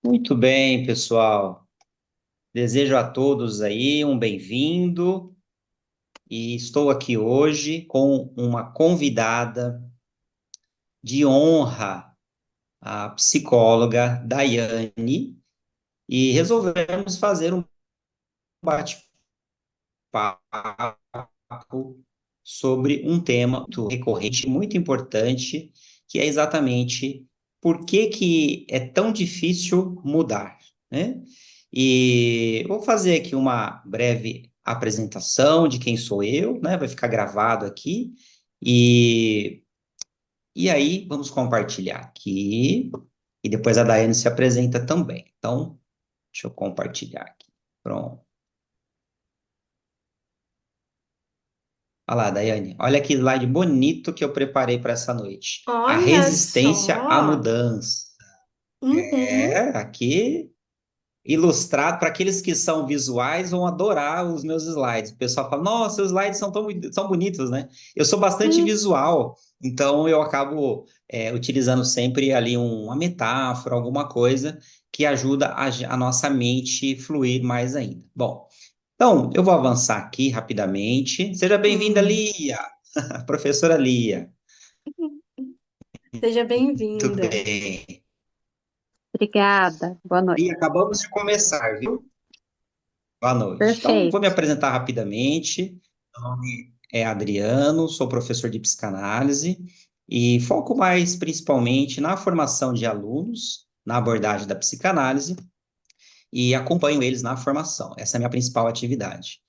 Muito bem, pessoal. Desejo a todos aí um bem-vindo e estou aqui hoje com uma convidada de honra, a psicóloga Daiane, e resolvemos fazer um bate-papo sobre um tema muito recorrente, muito importante, que é exatamente por que que é tão difícil mudar, né? E vou fazer aqui uma breve apresentação de quem sou eu, né? Vai ficar gravado aqui. E, e aí vamos compartilhar aqui. E depois a Daiane se apresenta também. Então, deixa eu compartilhar aqui. Pronto. Olha lá, Daiane. Olha que slide bonito que eu preparei para essa noite. A Olha resistência à só. mudança. É, Uhum. aqui ilustrado para aqueles que são visuais vão adorar os meus slides. O pessoal fala: "Nossa, seus slides são bonitos, né?" Eu sou bastante Hum. visual, então eu acabo utilizando sempre ali uma metáfora, alguma coisa que ajuda a nossa mente fluir mais ainda. Bom, então eu vou avançar aqui rapidamente. Seja bem-vinda, Hum. Lia, professora Lia. Seja Muito bem-vinda. bem. Obrigada. Boa noite. E acabamos de começar, viu? Boa noite. Então, vou me Perfeito. apresentar rapidamente. Meu nome é Adriano, sou professor de psicanálise e foco mais principalmente na formação de alunos, na abordagem da psicanálise e acompanho eles na formação. Essa é a minha principal atividade.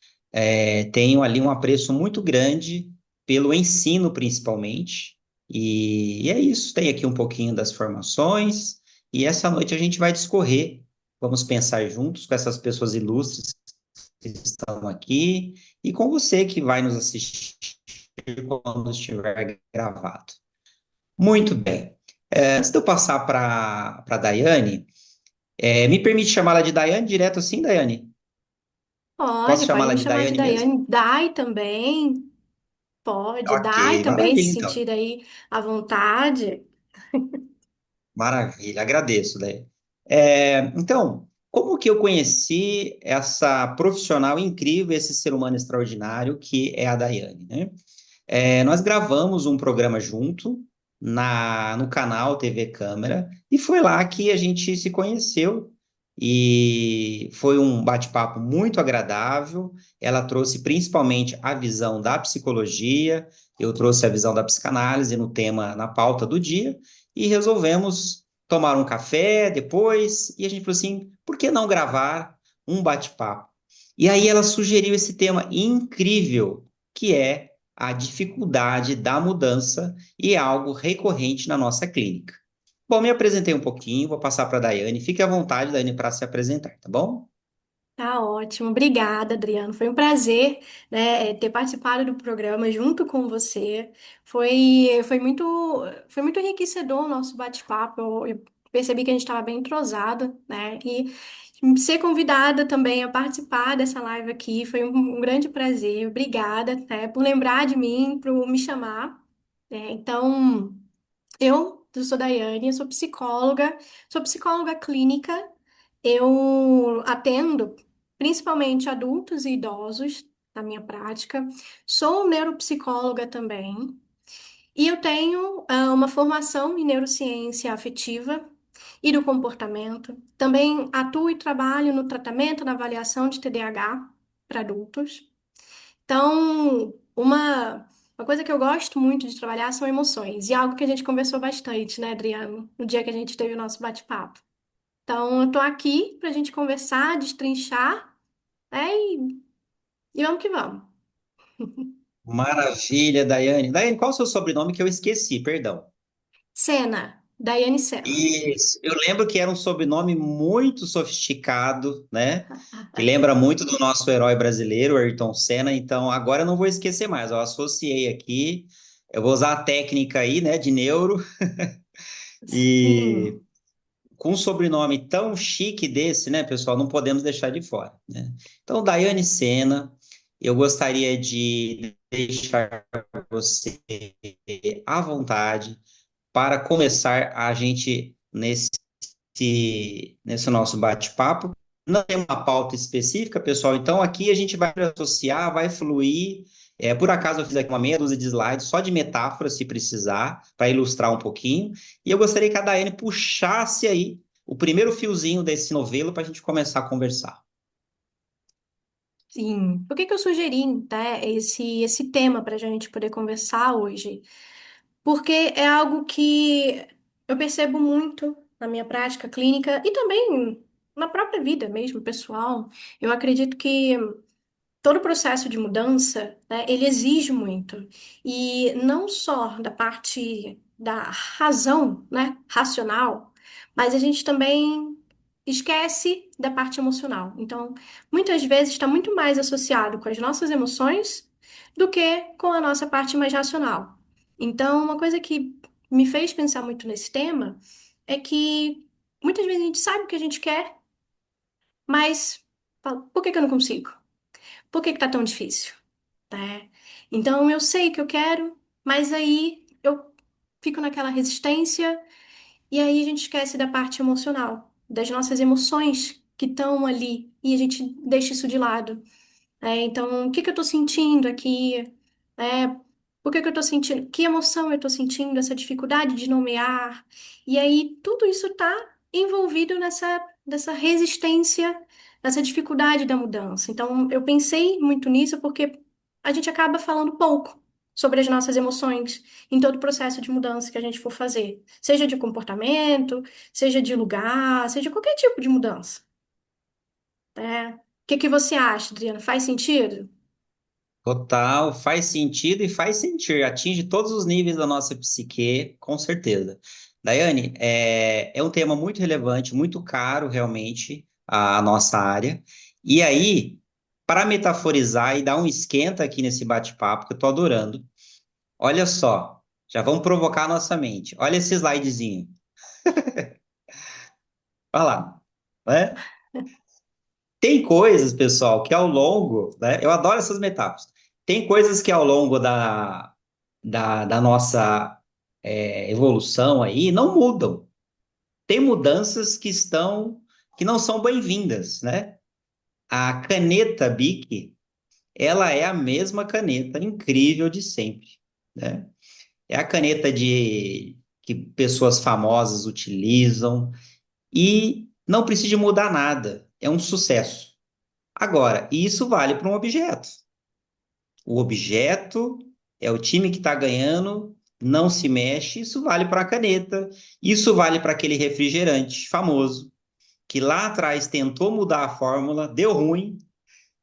Tenho ali um apreço muito grande pelo ensino, principalmente, e é isso. Tem aqui um pouquinho das formações e essa noite a gente vai discorrer. Vamos pensar juntos com essas pessoas ilustres que estão aqui e com você que vai nos assistir quando estiver gravado. Muito bem. Antes de eu passar para a Daiane, me permite chamá-la de Daiane direto assim, Daiane? Posso Pode chamá-la me de chamar de Daiane mesmo? Daiane. Dai também. Pode. Dai Ok, também, se maravilha então. sentir aí à vontade. Maravilha, agradeço, Daiane. Então, como que eu conheci essa profissional incrível, esse ser humano extraordinário que é a Daiane, né? Nós gravamos um programa junto no canal TV Câmara e foi lá que a gente se conheceu e foi um bate-papo muito agradável. Ela trouxe principalmente a visão da psicologia, eu trouxe a visão da psicanálise no tema, na pauta do dia e resolvemos tomar um café depois e a gente falou assim, por que não gravar um bate-papo? E aí ela sugeriu esse tema incrível, que é a dificuldade da mudança e é algo recorrente na nossa clínica. Bom, me apresentei um pouquinho, vou passar para a Daiane. Fique à vontade, Daiane, para se apresentar, tá bom? Tá ótimo. Obrigada, Adriano. Foi um prazer, né, ter participado do programa junto com você. Foi muito enriquecedor o nosso bate-papo. Eu percebi que a gente estava bem entrosado, né? E ser convidada também a participar dessa live aqui foi um grande prazer. Obrigada, né, por lembrar de mim, por me chamar. Então, eu sou Daiane, eu sou psicóloga clínica. Eu atendo principalmente adultos e idosos na minha prática. Sou neuropsicóloga também. E eu tenho uma formação em neurociência afetiva e do comportamento. Também atuo e trabalho no tratamento, na avaliação de TDAH para adultos. Então, uma coisa que eu gosto muito de trabalhar são emoções, e algo que a gente conversou bastante, né, Adriano, no dia que a gente teve o nosso bate-papo. Então, eu tô aqui pra gente conversar, destrinchar, né, e vamos que vamos. Maravilha, Daiane. Daiane, qual é o seu sobrenome que eu esqueci? Perdão. Sena, Daiane Sena. Isso. Eu lembro que era um sobrenome muito sofisticado, né? Que lembra muito do nosso herói brasileiro, Ayrton Senna. Então, agora eu não vou esquecer mais. Eu associei aqui. Eu vou usar a técnica aí, né, de neuro. E Sim. com um sobrenome tão chique desse, né, pessoal, não podemos deixar de fora, né? Então, Daiane Sena, eu gostaria de deixar você à vontade para começar a gente nesse. nesse nosso bate-papo. Não tem uma pauta específica, pessoal, então aqui a gente vai associar, vai fluir. Por acaso eu fiz aqui uma meia dúzia de slides só de metáforas, se precisar, para ilustrar um pouquinho. E eu gostaria que a Daiane puxasse aí o primeiro fiozinho desse novelo para a gente começar a conversar. Sim. Por que que eu sugeri, né, esse tema para a gente poder conversar hoje? Porque é algo que eu percebo muito na minha prática clínica e também na própria vida mesmo, pessoal. Eu acredito que todo processo de mudança, né, ele exige muito. E não só da parte da razão, né, racional, mas a gente também esquece da parte emocional. Então, muitas vezes está muito mais associado com as nossas emoções do que com a nossa parte mais racional. Então, uma coisa que me fez pensar muito nesse tema é que muitas vezes a gente sabe o que a gente quer, mas fala, por que que eu não consigo? Por que que tá tão difícil? Né? Então eu sei que eu quero, mas aí eu fico naquela resistência e aí a gente esquece da parte emocional, das nossas emoções que estão ali e a gente deixa isso de lado. Então, o que que eu tô sentindo aqui? É, por que que eu tô sentindo? Que emoção eu tô sentindo? Essa dificuldade de nomear. E aí, tudo isso tá envolvido nessa resistência, nessa dificuldade da mudança. Então, eu pensei muito nisso porque a gente acaba falando pouco sobre as nossas emoções em todo o processo de mudança que a gente for fazer. Seja de comportamento, seja de lugar, seja qualquer tipo de mudança. O que que você acha, Adriana? Faz sentido? Total, faz sentido e faz sentir, atinge todos os níveis da nossa psique, com certeza. Daiane, é um tema muito relevante, muito caro realmente a nossa área. E aí, para metaforizar e dar um esquenta aqui nesse bate-papo, que eu estou adorando, olha só, já vamos provocar a nossa mente. Olha esse slidezinho, olha lá, né? Tem coisas, pessoal, que ao longo, né? Eu adoro essas metáforas. Tem coisas que ao longo da nossa evolução aí não mudam. Tem mudanças que não são bem-vindas, né? A caneta Bic, ela é a mesma caneta incrível de sempre, né? É a caneta que pessoas famosas utilizam e não precisa de mudar nada. É um sucesso. Agora, isso vale para um objeto. O objeto é o time que está ganhando, não se mexe. Isso vale para a caneta, isso vale para aquele refrigerante famoso, que lá atrás tentou mudar a fórmula, deu ruim,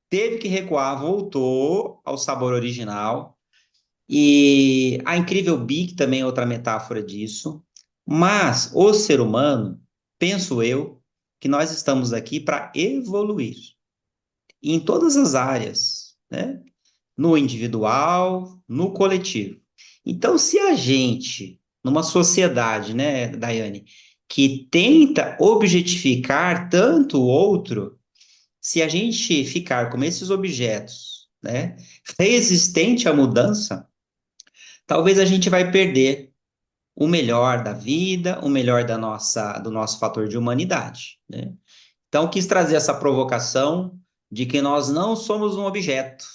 teve que recuar, voltou ao sabor original. E a incrível Bic também é outra metáfora disso. Mas o ser humano, penso eu, que nós estamos aqui para evoluir em todas as áreas, né? No individual, no coletivo. Então, se a gente, numa sociedade, né, Daiane, que tenta objetificar tanto o outro, se a gente ficar como esses objetos, né, resistente à mudança, talvez a gente vai perder o melhor da vida, o melhor do nosso fator de humanidade, né? Então, quis trazer essa provocação de que nós não somos um objeto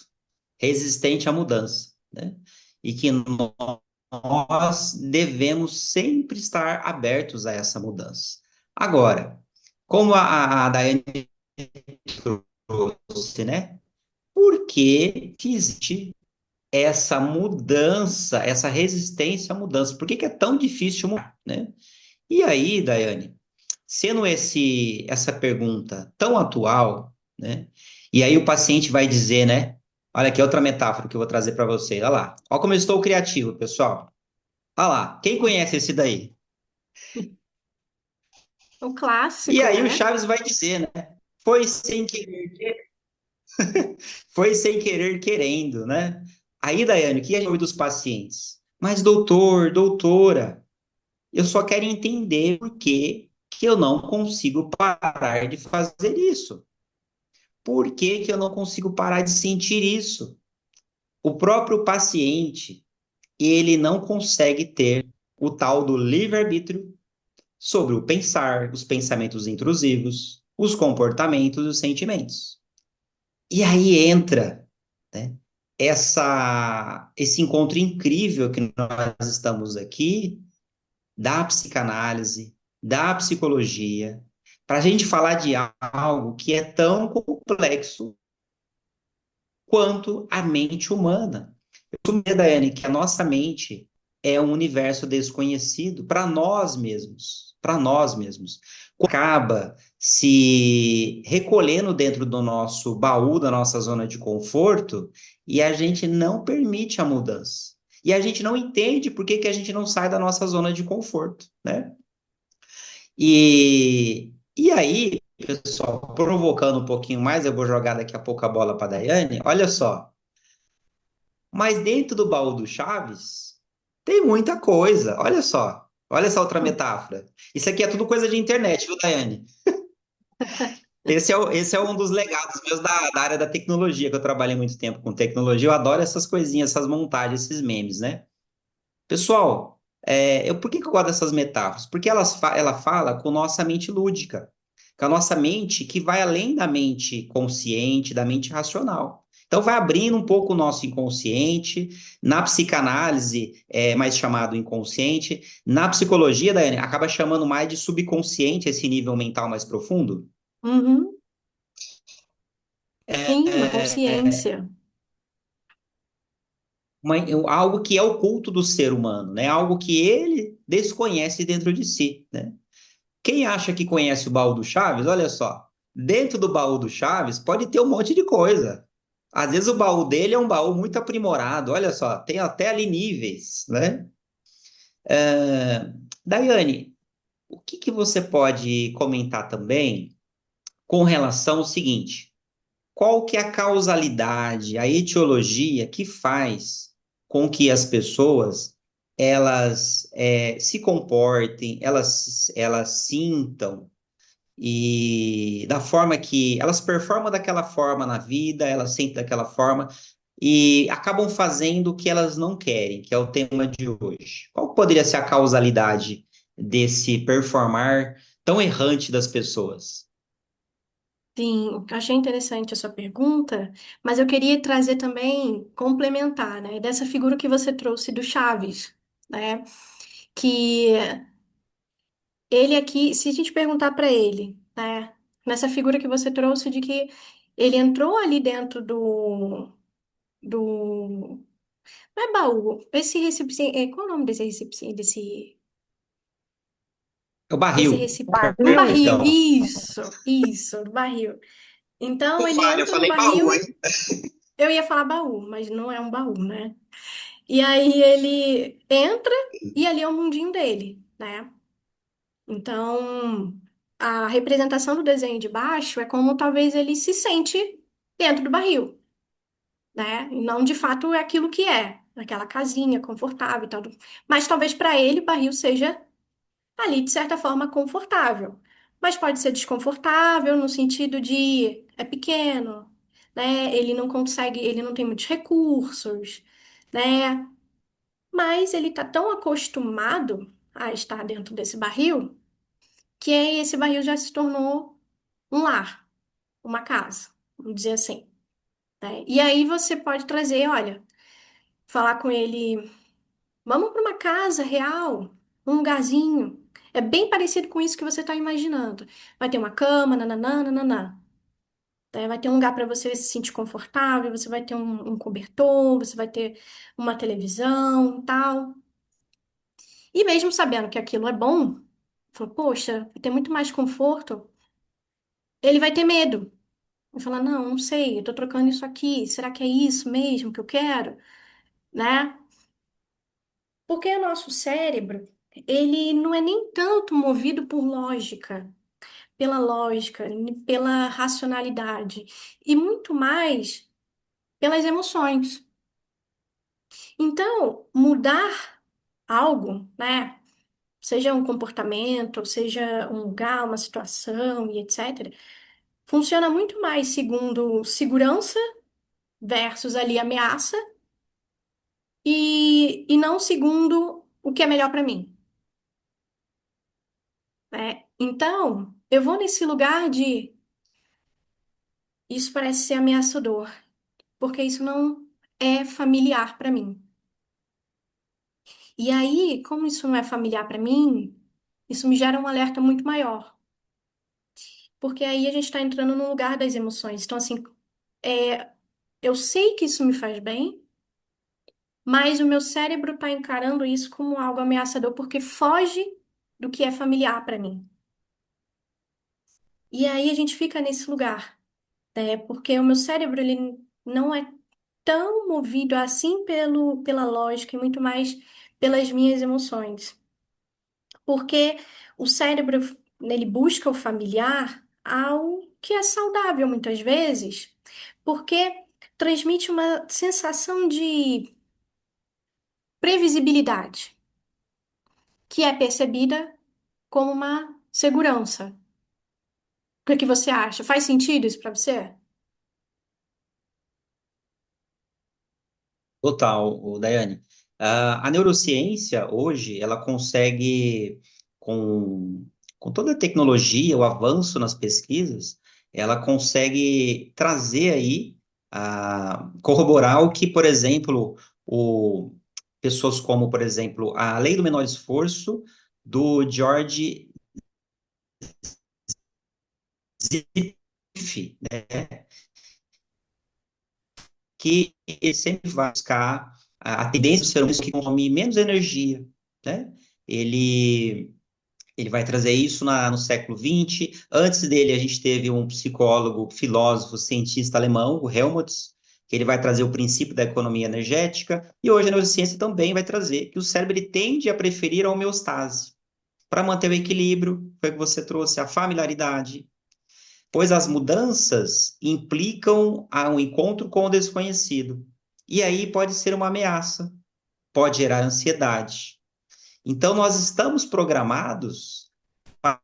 resistente à mudança, né? E que nós devemos sempre estar abertos a essa mudança. Agora, como a Daiane trouxe, né? Por que existe essa mudança, essa resistência à mudança? Por que é tão difícil mudar, né? E aí, Daiane, sendo essa pergunta tão atual, né? E aí o paciente vai dizer, né? Olha aqui outra metáfora que eu vou trazer para vocês. Olha lá. Olha como eu estou criativo, pessoal. Olha lá. Quem conhece esse daí? O E clássico, aí o né? Chaves vai dizer, né? Foi sem querer, foi sem querer querendo, né? Aí, Daiane, o que a gente ouve dos pacientes? Mas, doutor, doutora, eu só quero entender por que eu não consigo parar de fazer isso. Por que eu não consigo parar de sentir isso? O próprio paciente, ele não consegue ter o tal do livre-arbítrio sobre o pensar, os pensamentos intrusivos, os comportamentos e os sentimentos. E aí entra, né, esse encontro incrível que nós estamos aqui, da psicanálise, da psicologia, para a gente falar de algo que é tão complexo quanto a mente humana. Eu costumo dizer, Daiane, que a nossa mente é um universo desconhecido para nós mesmos, para nós mesmos. Acaba se recolhendo dentro do nosso baú, da nossa zona de conforto, e a gente não permite a mudança. E a gente não entende por que que a gente não sai da nossa zona de conforto, né? E aí, pessoal, provocando um pouquinho mais, eu vou jogar daqui a pouco a bola para a Daiane. Olha só, mas dentro do baú do Chaves tem muita coisa. Olha só. Olha essa outra metáfora. Isso aqui é tudo coisa de internet, viu, Daiane? Esse é um dos legados meus da área da tecnologia, que eu trabalhei muito tempo com tecnologia. Eu adoro essas coisinhas, essas montagens, esses memes, né? Pessoal, por que que eu gosto dessas metáforas? Porque ela fala com nossa mente lúdica, com a nossa mente que vai além da mente consciente, da mente racional. Então, vai abrindo um pouco o nosso inconsciente. Na psicanálise, é mais chamado inconsciente. Na psicologia, Daiane, acaba chamando mais de subconsciente esse nível mental mais profundo. Uhum. É, Sim, uma é, consciência. algo que é oculto do ser humano, né? Algo que ele desconhece dentro de si, né? Quem acha que conhece o baú do Chaves, olha só, dentro do baú do Chaves pode ter um monte de coisa. Às vezes o baú dele é um baú muito aprimorado, olha só, tem até ali níveis, né? Daiane, o que que você pode comentar também com relação ao seguinte? Qual que é a causalidade, a etiologia que faz com que as pessoas elas se comportem, elas sintam e da forma que elas performam daquela forma na vida, elas sentem daquela forma e acabam fazendo o que elas não querem, que é o tema de hoje. Qual poderia ser a causalidade desse performar tão errante das pessoas? Sim, achei interessante a sua pergunta, mas eu queria trazer também, complementar, né, dessa figura que você trouxe do Chaves, né, que ele aqui, se a gente perguntar para ele, né, nessa figura que você trouxe de que ele entrou ali dentro do, não é baú, esse recipiente, qual é o nome desse recipiente, É o desse barril. recipiente? Um barril, Perdão. isso, do barril. Então ele Falha, eu entra no falei baú, barril, hein? eu ia falar baú, mas não é um baú, né? E aí ele entra e ali é o mundinho dele, né? Então, a representação do desenho de baixo é como talvez ele se sente dentro do barril, né? E não de fato é aquilo que é, aquela casinha confortável e tal. Mas talvez para ele o barril seja ali de certa forma confortável. Mas pode ser desconfortável no sentido de é pequeno, né? Ele não consegue, ele não tem muitos recursos, né? Mas ele está tão acostumado a estar dentro desse barril que esse barril já se tornou um lar, uma casa, vamos dizer assim, né? E aí você pode trazer, olha, falar com ele, vamos para uma casa real, um lugarzinho. É bem parecido com isso que você está imaginando. Vai ter uma cama, nananã, nananã. Né? Vai ter um lugar para você se sentir confortável, você vai ter um cobertor, você vai ter uma televisão, tal. E mesmo sabendo que aquilo é bom, falou, poxa, vai ter muito mais conforto, ele vai ter medo. Vai falar, não, não sei, eu tô trocando isso aqui, será que é isso mesmo que eu quero? Né? Porque o nosso cérebro, ele não é nem tanto movido por lógica, pela lógica, pela racionalidade, e muito mais pelas emoções. Então, mudar algo, né? Seja um comportamento, seja um lugar, uma situação e etc., funciona muito mais segundo segurança versus ali ameaça e não segundo o que é melhor para mim. Então, eu vou nesse lugar de isso parece ser ameaçador, porque isso não é familiar para mim. E aí, como isso não é familiar para mim, isso me gera um alerta muito maior, porque aí a gente está entrando no lugar das emoções. Então, assim, é, eu sei que isso me faz bem, mas o meu cérebro está encarando isso como algo ameaçador porque foge do que é familiar para mim. E aí a gente fica nesse lugar, né? Porque o meu cérebro ele não é tão movido assim pela lógica e muito mais pelas minhas emoções. Porque o cérebro ele busca o familiar ao que é saudável muitas vezes, porque transmite uma sensação de previsibilidade, que é percebida como uma segurança. O que é que você acha? Faz sentido isso para você? Total, Daiane. A neurociência hoje, ela consegue, com, com toda a tecnologia, o avanço nas pesquisas, ela consegue trazer aí, corroborar o que, por exemplo, pessoas como, por exemplo, a lei do menor esforço, do George Zipf, né? Que ele sempre vai buscar a tendência do ser humano que consome menos energia, né? Ele, ele vai trazer isso no século XX. Antes dele, a gente teve um psicólogo, filósofo, cientista alemão, o Helmut, que ele vai trazer o princípio da economia energética, e hoje a neurociência também vai trazer que o cérebro ele tende a preferir a homeostase, para manter o equilíbrio, foi o que você trouxe, a familiaridade, pois as mudanças implicam um encontro com o desconhecido. E aí pode ser uma ameaça, pode gerar ansiedade. Então, nós estamos programados para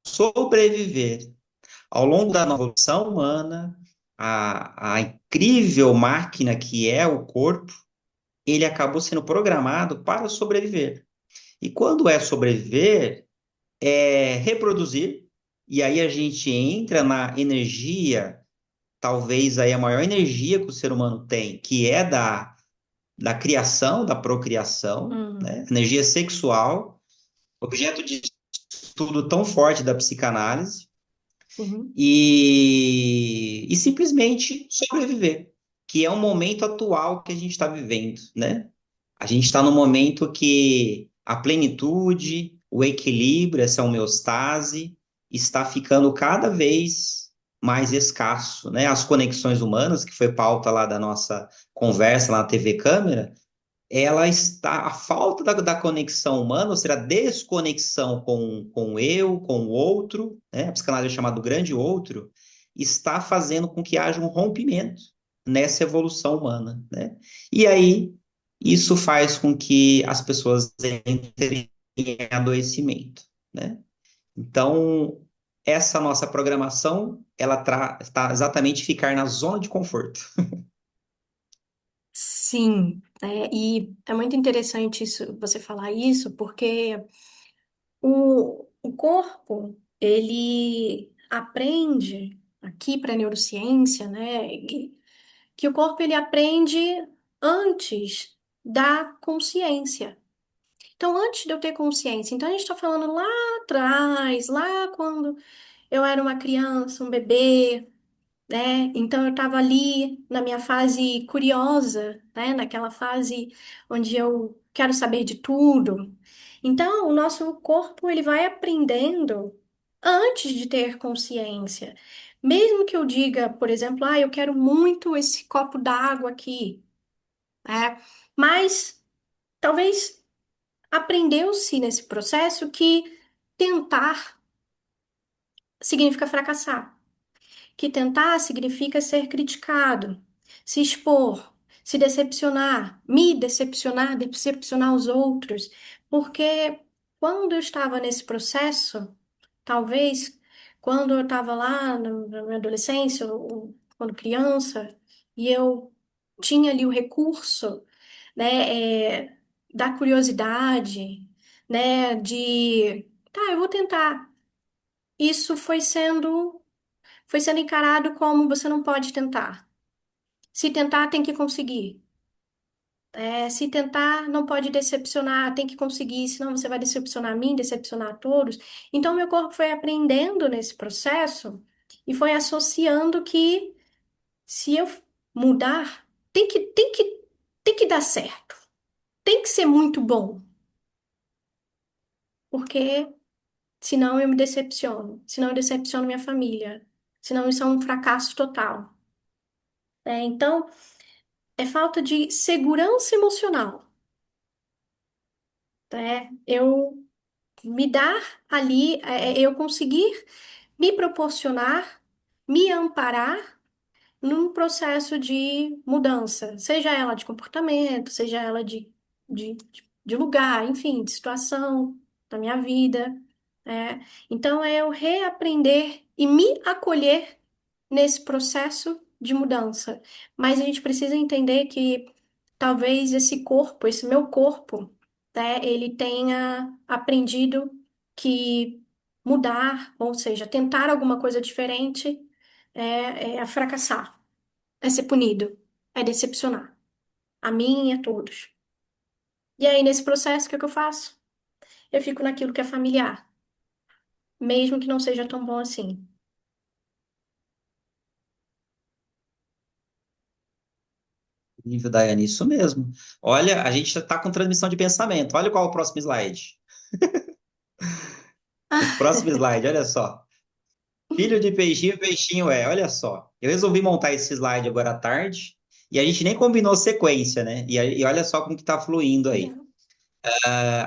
sobreviver. Ao longo da nossa evolução humana, a incrível máquina que é o corpo, ele acabou sendo programado para sobreviver. E quando é sobreviver, é reproduzir, e aí a gente entra na energia, talvez aí a maior energia que o ser humano tem, que é da criação, da procriação, Hum, né? Energia sexual, objeto de estudo tão forte da psicanálise, uhum. e simplesmente sobreviver, que é o momento atual que a gente está vivendo, né? A gente está no momento que a plenitude, o equilíbrio, essa homeostase, está ficando cada vez mais escasso, né? As conexões humanas, que foi pauta lá da nossa conversa lá na TV Câmara, ela está, a falta da conexão humana, ou seja, a desconexão com o eu, com o outro, né? A psicanálise é chamada do grande outro, está fazendo com que haja um rompimento nessa evolução humana, né? E aí, isso faz com que as pessoas entrem em adoecimento, né? Então, essa nossa programação, ela está exatamente ficar na zona de conforto. Sim, e é muito interessante você falar isso, porque o corpo, ele aprende, aqui para a neurociência, né, que o corpo ele aprende antes da consciência. Então, antes de eu ter consciência, então a gente está falando lá atrás, lá quando eu era uma criança, um bebê, né? Então eu estava ali na minha fase curiosa, né? Naquela fase onde eu quero saber de tudo. Então o nosso corpo ele vai aprendendo antes de ter consciência. Mesmo que eu diga, por exemplo, eu quero muito esse copo d'água aqui, né? Mas talvez aprendeu-se nesse processo que tentar significa fracassar. Que tentar significa ser criticado, se expor, se decepcionar, me decepcionar, decepcionar os outros, porque quando eu estava nesse processo, talvez quando eu estava lá na minha adolescência, ou quando criança, e eu tinha ali o recurso, né, da curiosidade, né? Tá, eu vou tentar. Isso foi sendo encarado como você não pode tentar. Se tentar, tem que conseguir. Se tentar, não pode decepcionar, tem que conseguir, senão você vai decepcionar a mim, decepcionar a todos. Então, meu corpo foi aprendendo nesse processo e foi associando que se eu mudar, tem que dar certo, tem que ser muito bom, porque senão eu me decepciono, senão eu decepciono minha família, senão isso é um fracasso total. Então, é falta de segurança emocional. Eu me dar ali, eu conseguir me proporcionar, me amparar num processo de mudança, seja ela de comportamento, seja ela de lugar, enfim, de situação da minha vida. Então, é eu reaprender e me acolher nesse processo de mudança. Mas a gente precisa entender que talvez esse corpo, esse meu corpo, né, ele tenha aprendido que mudar, ou seja, tentar alguma coisa diferente é fracassar, é ser punido, é decepcionar a mim e a todos. E aí, nesse processo, o que é que eu faço? Eu fico naquilo que é familiar, mesmo que não seja tão bom assim. Incrível, Daiane, isso mesmo. Olha, a gente está com transmissão de pensamento. Olha qual é o próximo slide. O próximo slide, olha só. Filho de peixinho, peixinho é. Olha só. Eu resolvi montar esse slide agora à tarde e a gente nem combinou sequência, né? E olha só como que está fluindo aí. Legal.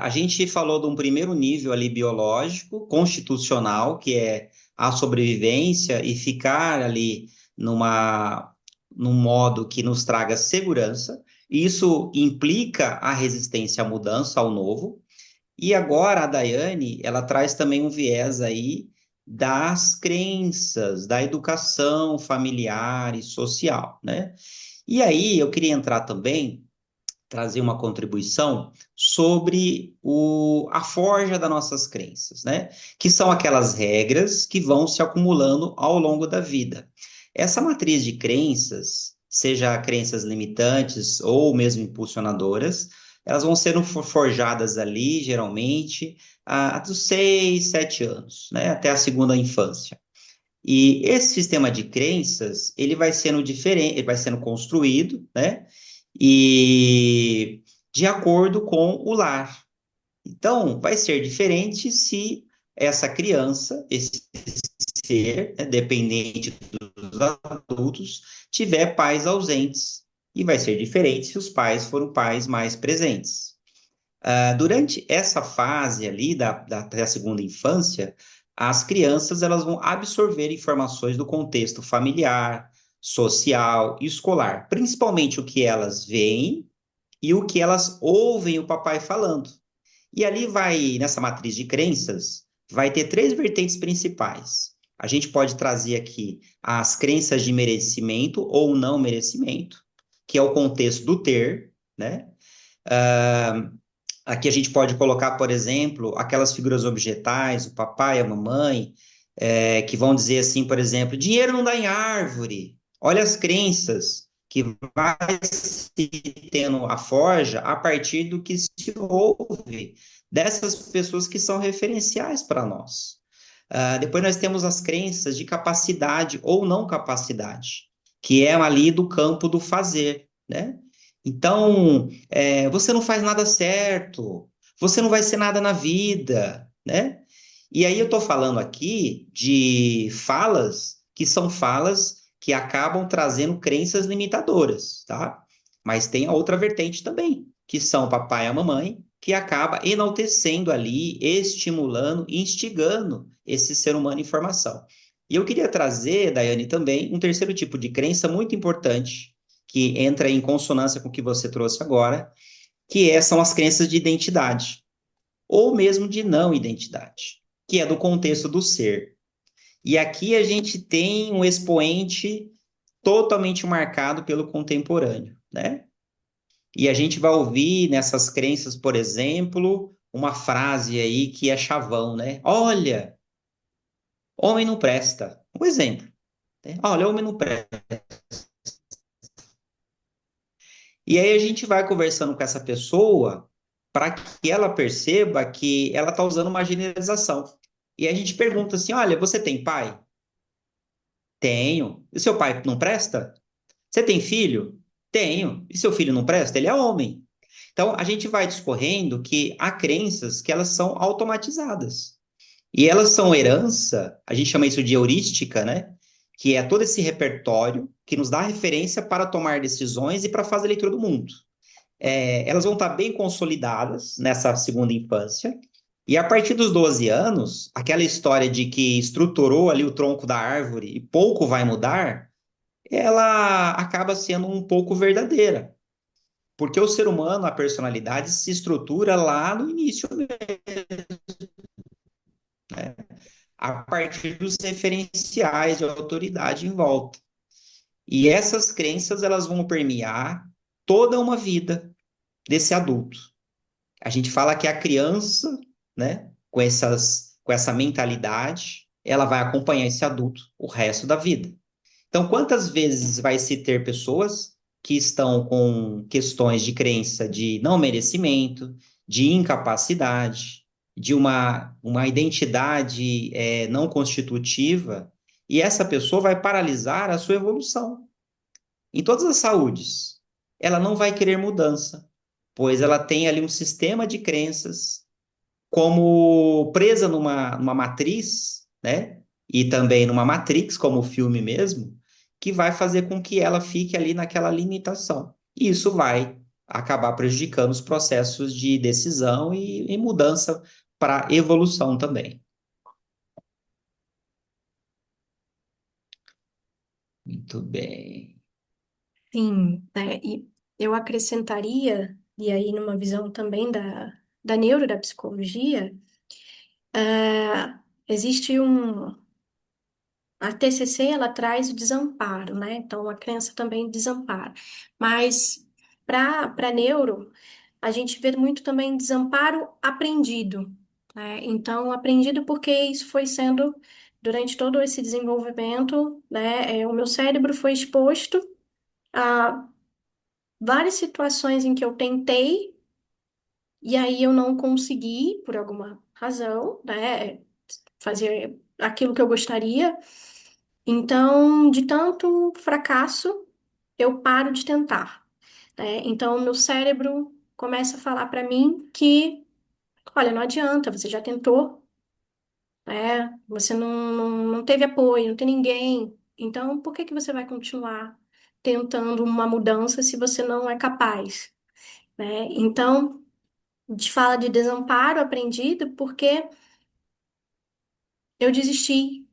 A gente falou de um primeiro nível ali biológico, constitucional, que é a sobrevivência e ficar ali num modo que nos traga segurança. Isso implica a resistência à mudança, ao novo. E agora a Daiane, ela traz também um viés aí das crenças, da educação familiar e social, né? E aí eu queria entrar também trazer uma contribuição sobre a forja das nossas crenças, né? Que são aquelas regras que vão se acumulando ao longo da vida. Essa matriz de crenças, seja crenças limitantes ou mesmo impulsionadoras, elas vão sendo forjadas ali, geralmente, dos 6, 7 anos, né? Até a segunda infância. E esse sistema de crenças, ele vai sendo diferente, ele vai sendo construído, né? E de acordo com o lar. Então, vai ser diferente se essa criança, esse ser, né, dependente dos adultos, tiver pais ausentes. E vai ser diferente se os pais forem pais mais presentes. Durante essa fase ali da segunda infância, as crianças elas vão absorver informações do contexto familiar, social e escolar, principalmente o que elas veem e o que elas ouvem o papai falando. E ali vai, nessa matriz de crenças, vai ter três vertentes principais. A gente pode trazer aqui as crenças de merecimento ou não merecimento, que é o contexto do ter, né? Aqui a gente pode colocar, por exemplo, aquelas figuras objetais, o papai, a mamãe, que vão dizer assim, por exemplo, dinheiro não dá em árvore. Olha as crenças que vai se tendo a forja a partir do que se ouve dessas pessoas que são referenciais para nós. Depois nós temos as crenças de capacidade ou não capacidade, que é ali do campo do fazer, né? Então, você não faz nada certo, você não vai ser nada na vida, né? E aí eu estou falando aqui de falas que são falas que acabam trazendo crenças limitadoras, tá? Mas tem a outra vertente também, que são o papai e a mamãe, que acaba enaltecendo ali, estimulando, instigando esse ser humano em formação. E eu queria trazer, Daiane, também um terceiro tipo de crença muito importante, que entra em consonância com o que você trouxe agora, são as crenças de identidade, ou mesmo de não identidade, que é do contexto do ser. E aqui a gente tem um expoente totalmente marcado pelo contemporâneo, né? E a gente vai ouvir nessas crenças, por exemplo, uma frase aí que é chavão, né? Olha, homem não presta. Um exemplo, né? Olha, homem não presta. E aí a gente vai conversando com essa pessoa para que ela perceba que ela está usando uma generalização. E aí a gente pergunta assim: olha, você tem pai? Tenho. E seu pai não presta? Você tem filho? Tenho. E seu filho não presta? Ele é homem. Então a gente vai discorrendo que há crenças que elas são automatizadas. E elas são herança, a gente chama isso de heurística, né? Que é todo esse repertório que nos dá referência para tomar decisões e para fazer a leitura do mundo. Elas vão estar bem consolidadas nessa segunda infância. E a partir dos 12 anos, aquela história de que estruturou ali o tronco da árvore e pouco vai mudar, ela acaba sendo um pouco verdadeira. Porque o ser humano, a personalidade, se estrutura lá no início a partir dos referenciais de autoridade em volta. E essas crenças elas vão permear toda uma vida desse adulto. A gente fala que a criança, né, com essa mentalidade, ela vai acompanhar esse adulto o resto da vida. Então, quantas vezes vai se ter pessoas que estão com questões de crença de não merecimento, de incapacidade, de uma identidade não constitutiva, e essa pessoa vai paralisar a sua evolução em todas as saúdes. Ela não vai querer mudança, pois ela tem ali um sistema de crenças como presa numa matriz, né? E também numa Matrix, como o filme mesmo, que vai fazer com que ela fique ali naquela limitação. E isso vai acabar prejudicando os processos de decisão e mudança para evolução também. Muito bem. Sim, né? E eu acrescentaria, e aí numa visão também da neuro, da psicologia, existe a TCC, ela traz o desamparo, né? Então, a criança também desampara. Mas, para neuro, a gente vê muito também desamparo aprendido, né? Então, aprendido porque isso foi sendo, durante todo esse desenvolvimento, né? O meu cérebro foi exposto a várias situações em que eu tentei, e aí eu não consegui, por alguma razão, né? Fazer aquilo que eu gostaria. Então, de tanto fracasso, eu paro de tentar, né? Então, meu cérebro começa a falar para mim que, olha, não adianta, você já tentou, né? Você não teve apoio, não tem ninguém. Então, por que que você vai continuar tentando uma mudança se você não é capaz, né? Então, a gente fala de desamparo aprendido porque eu desisti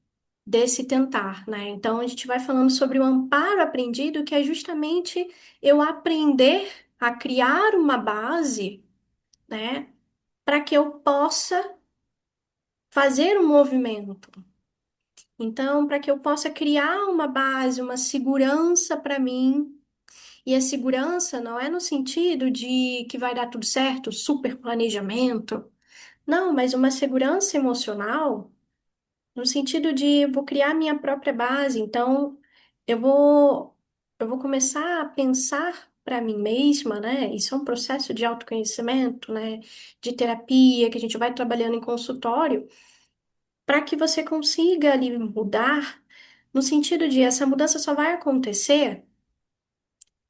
desse tentar, né? Então a gente vai falando sobre o amparo aprendido, que é justamente eu aprender a criar uma base, né, para que eu possa fazer um movimento. Então, para que eu possa criar uma base, uma segurança para mim. E a segurança não é no sentido de que vai dar tudo certo, super planejamento. Não, mas uma segurança emocional no sentido de vou criar minha própria base, então eu vou eu vou começar a pensar para mim mesma, né? Isso é um processo de autoconhecimento, né? De terapia que a gente vai trabalhando em consultório, para que você consiga ali mudar, no sentido de essa mudança só vai acontecer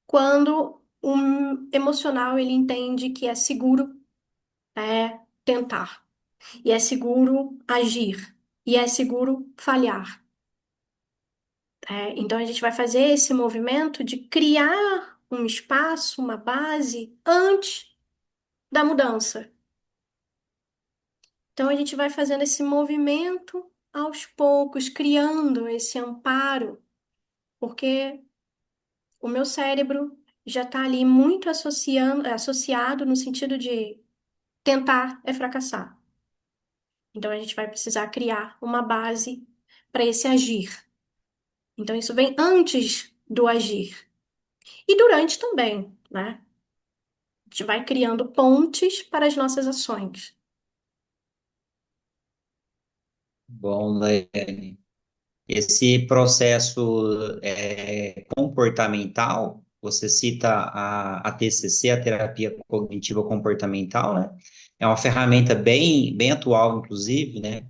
quando um emocional ele entende que é seguro tentar, e é seguro agir, e é seguro falhar. Então, a gente vai fazer esse movimento de criar um espaço, uma base, antes da mudança. Então, a gente vai fazendo esse movimento aos poucos, criando esse amparo, porque o meu cérebro já está ali muito associado no sentido de tentar é fracassar. Então, a gente vai precisar criar uma base para esse agir. Então, isso vem antes do agir. E durante também, né? A gente vai criando pontes para as nossas ações. Bom, Daiane. Esse processo comportamental, você cita a TCC, a terapia cognitiva comportamental, né? É uma ferramenta bem atual, inclusive, né?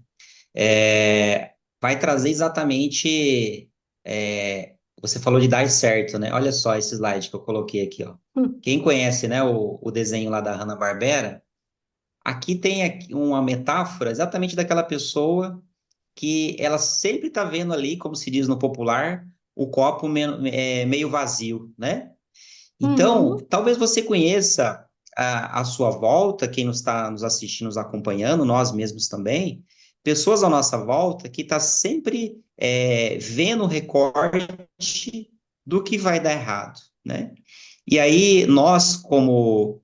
Vai trazer exatamente. Você falou de dar certo, né? Olha só esse slide que eu coloquei aqui, ó. Hum. Quem conhece, né, o desenho lá da Hanna-Barbera, aqui tem uma metáfora exatamente daquela pessoa que ela sempre está vendo ali, como se diz no popular, o copo meio vazio, né? Então, Uhum, talvez você conheça a sua volta, quem nos está nos assistindo, nos acompanhando, nós mesmos também, pessoas à nossa volta que está sempre vendo o recorte do que vai dar errado, né? E aí, nós, como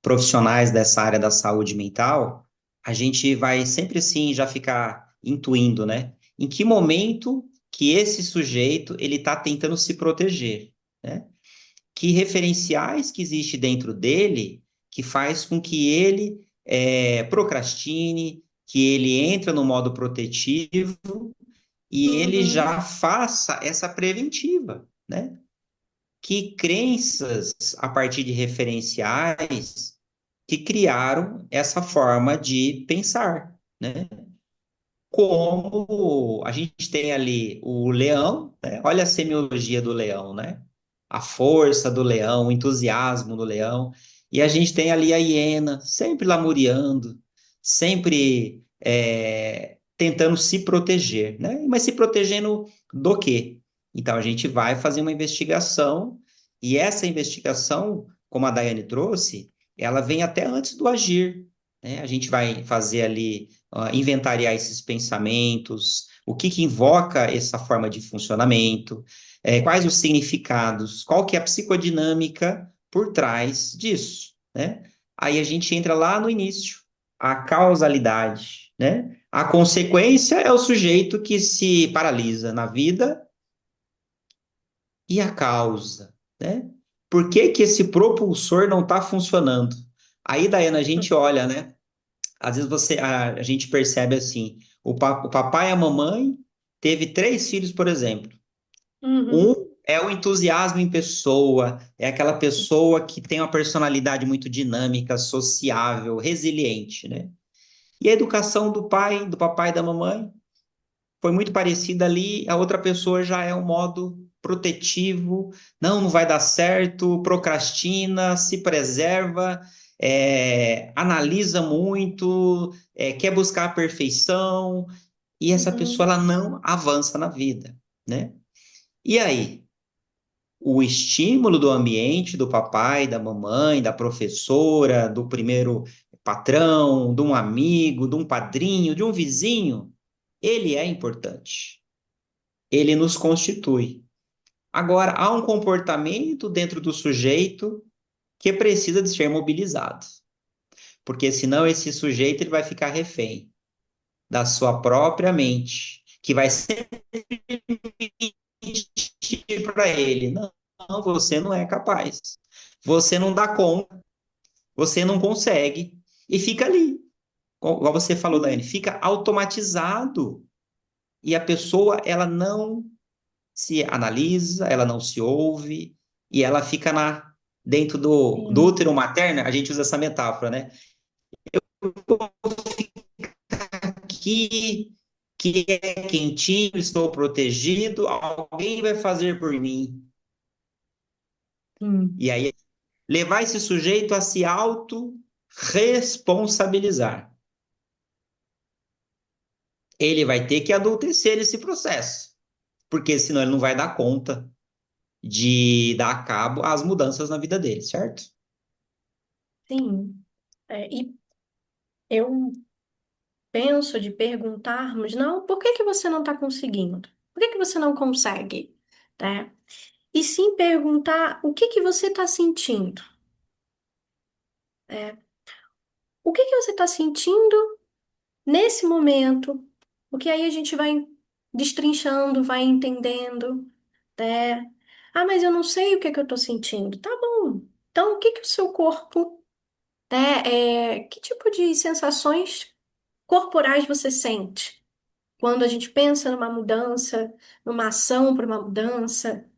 profissionais dessa área da saúde mental, a gente vai sempre assim já ficar intuindo, né? Em que momento que esse sujeito ele está tentando se proteger, né? Que referenciais que existe dentro dele que faz com que ele procrastine, que ele entre no modo protetivo e ele uhum, já faça essa preventiva, né? Que crenças a partir de referenciais que criaram essa forma de pensar, né? Como a gente tem ali o leão, né? Olha a semiologia do leão, né? A força do leão, o entusiasmo do leão, e a gente tem ali a hiena, sempre lamuriando, sempre tentando se proteger, né? Mas se protegendo do quê? Então a gente vai fazer uma investigação, e essa investigação, como a Daiane trouxe, ela vem até antes do agir, né? A gente vai fazer ali inventariar esses pensamentos, o que que invoca essa forma de funcionamento, quais os significados, qual que é a psicodinâmica por trás disso, né? Aí a gente entra lá no início, a causalidade, né? A consequência é o sujeito que se paralisa na vida e a causa, né? Por que que esse propulsor não está funcionando? Aí, Daiana, a gente olha, né? Às vezes a gente percebe assim, o papai e a mamãe teve três filhos, por exemplo. Um uhum, é o entusiasmo em pessoa, é aquela pessoa que tem uma personalidade muito dinâmica, sociável, resiliente, né? E a educação do pai, do papai e da mamãe foi muito parecida ali, a outra pessoa já é um modo protetivo, não vai dar certo, procrastina, se preserva, analisa muito, quer buscar a perfeição, e essa pessoa uhum, ela não avança na vida, né? E aí? O estímulo do ambiente, do papai, da mamãe, da professora, do primeiro patrão, de um amigo, de um padrinho, de um vizinho, ele é importante. Ele nos constitui. Agora, há um comportamento dentro do sujeito que precisa de ser mobilizado, porque senão esse sujeito ele vai ficar refém da sua própria mente, que vai sempre mentir para ele, não, você não é capaz, você não dá conta, você não consegue, e fica ali, igual você falou, Daiane, fica automatizado, e a pessoa, ela não se analisa, ela não se ouve, e ela fica dentro do sim, útero materno, a gente usa essa metáfora, né? Aqui, que é quentinho, estou protegido, alguém vai fazer por mim. sim, E aí, levar esse sujeito a se autorresponsabilizar. Ele vai ter que adultecer nesse processo, porque senão ele não vai dar conta de dar cabo às mudanças na vida dele, certo? sim. E eu penso de perguntarmos, não, por que que você não está conseguindo? Por que que você não consegue? Né? E sim perguntar o que que você está sentindo? Né? O que que você está sentindo nesse momento? Porque aí a gente vai destrinchando, vai entendendo, né? Ah, mas eu não sei o que que eu estou sentindo. Tá bom. Então, o que que o seu corpo, né? Que tipo de sensações corporais você sente quando a gente pensa numa mudança, numa ação para uma mudança,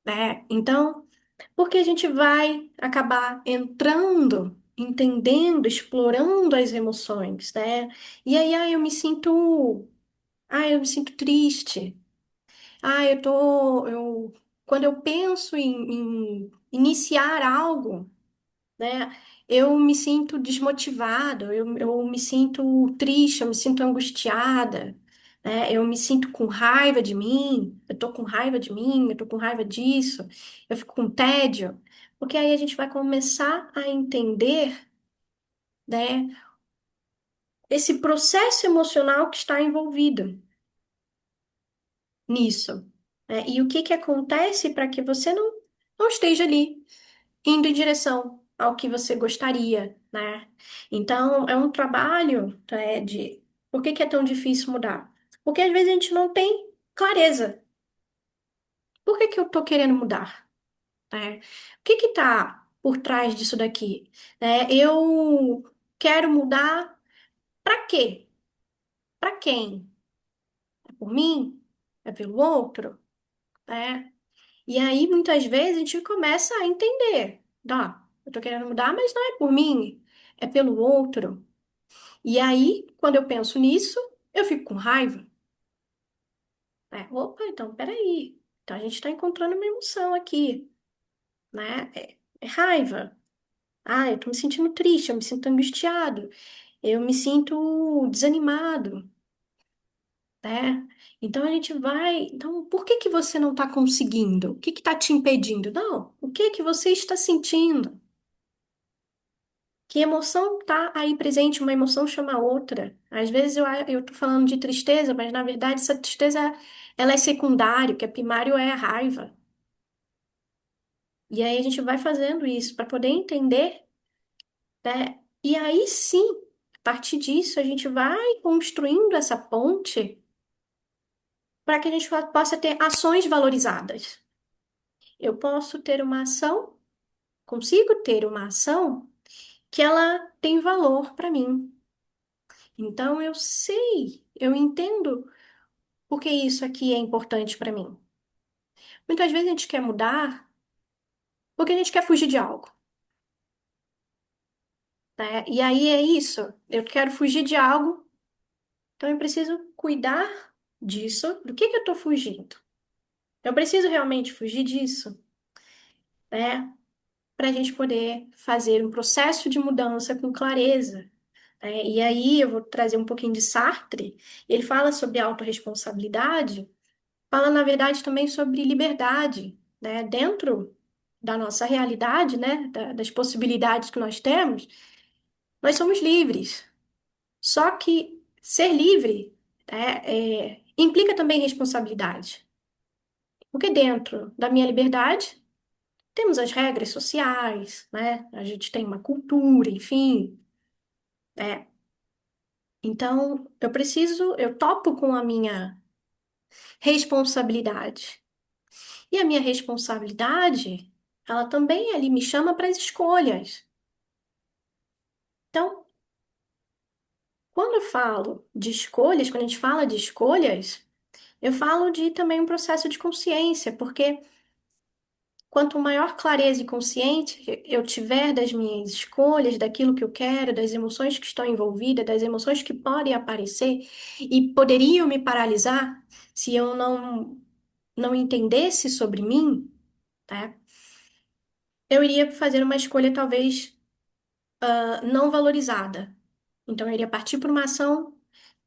né? Então, porque a gente vai acabar entrando, entendendo, explorando as emoções, né? E aí, eu me sinto triste. Quando eu penso em iniciar algo, né? Eu me sinto desmotivada, eu me sinto triste, eu me sinto angustiada, né? Eu me sinto com raiva de mim, eu tô com raiva de mim, eu tô com raiva disso, eu fico com tédio, porque aí a gente vai começar a entender, né, esse processo emocional que está envolvido nisso, né? E o que que acontece para que você não esteja ali indo em direção ao que você gostaria, né? Então, é um trabalho, né, de... Por que que é tão difícil mudar? Porque às vezes a gente não tem clareza. Por que que eu tô querendo mudar, né? O que que tá por trás disso daqui, né? Eu quero mudar para quê? Para quem? É por mim? É pelo outro, né? E aí, muitas vezes, a gente começa a entender. Tá, eu tô querendo mudar, mas não é por mim, é pelo outro. E aí, quando eu penso nisso, eu fico com raiva. Opa, então, peraí. Então, a gente está encontrando uma emoção aqui, né? É raiva. Ah, eu tô me sentindo triste, eu me sinto angustiado, eu me sinto desanimado, né? Então, a gente vai... Então, por que que você não está conseguindo? O que que está te impedindo? Não, o que que você está sentindo? Que emoção tá aí presente? Uma emoção chama a outra. Às vezes eu tô falando de tristeza, mas na verdade essa tristeza ela é secundária, o que é primário é a raiva. E aí a gente vai fazendo isso para poder entender, né? E aí sim, a partir disso a gente vai construindo essa ponte para que a gente possa ter ações valorizadas. Eu posso ter uma ação, consigo ter uma ação que ela tem valor para mim. Então eu sei, eu entendo por que isso aqui é importante para mim. Muitas vezes a gente quer mudar porque a gente quer fugir de algo, né? E aí é isso, eu quero fugir de algo, então eu preciso cuidar disso. Do que eu estou fugindo? Eu preciso realmente fugir disso, né? Para a gente poder fazer um processo de mudança com clareza, né? E aí eu vou trazer um pouquinho de Sartre. Ele fala sobre autorresponsabilidade. Fala, na verdade, também sobre liberdade, né? Dentro da nossa realidade, né? Das possibilidades que nós temos, nós somos livres. Só que ser livre, né, implica também responsabilidade. Porque dentro da minha liberdade, temos as regras sociais, né? A gente tem uma cultura, enfim, né? Então, eu topo com a minha responsabilidade. E a minha responsabilidade, ela também ali me chama para as escolhas. Então, quando eu falo de escolhas, quando a gente fala de escolhas, eu falo de também um processo de consciência, porque quanto maior clareza e consciência eu tiver das minhas escolhas, daquilo que eu quero, das emoções que estão envolvidas, das emoções que podem aparecer e poderiam me paralisar se eu não entendesse sobre mim, tá? Eu iria fazer uma escolha talvez não valorizada. Então, eu iria partir por uma ação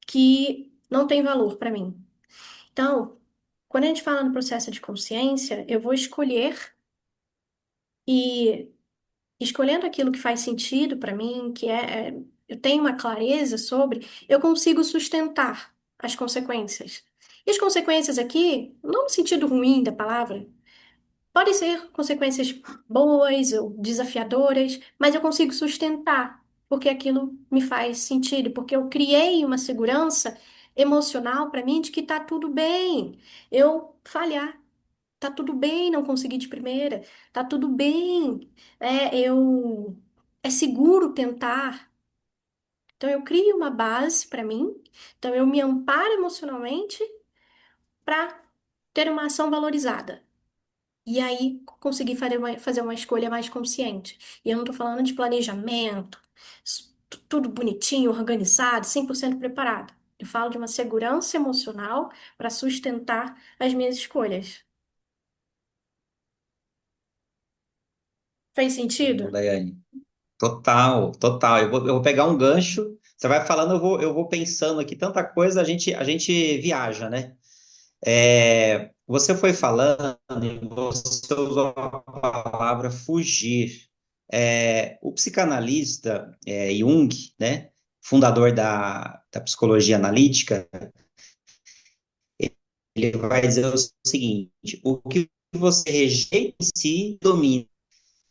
que não tem valor para mim. Então, quando a gente fala no processo de consciência, eu vou escolher e escolhendo aquilo que faz sentido para mim, eu tenho uma clareza sobre, eu consigo sustentar as consequências. E as consequências aqui, não no sentido ruim da palavra, podem ser consequências boas ou desafiadoras, mas eu consigo sustentar, porque aquilo me faz sentido, porque eu criei uma segurança emocional para mim de que tá tudo bem eu falhar, tá tudo bem não conseguir de primeira, tá tudo bem, é seguro tentar, Então, eu crio uma base para mim, então, eu me amparo emocionalmente para ter uma ação valorizada. E aí, conseguir fazer uma escolha mais consciente. E eu não estou falando de planejamento, tudo bonitinho, organizado, 100% preparado. Eu falo de uma segurança emocional para sustentar as minhas escolhas. Fez sentido? Daiane. Total, total. Eu vou pegar um gancho. Você vai falando, eu vou pensando aqui tanta coisa, a gente viaja, né? Você foi falando e você usou a palavra fugir. O psicanalista Jung, né, fundador da psicologia analítica, ele vai dizer o seguinte: o que você rejeita em si domina.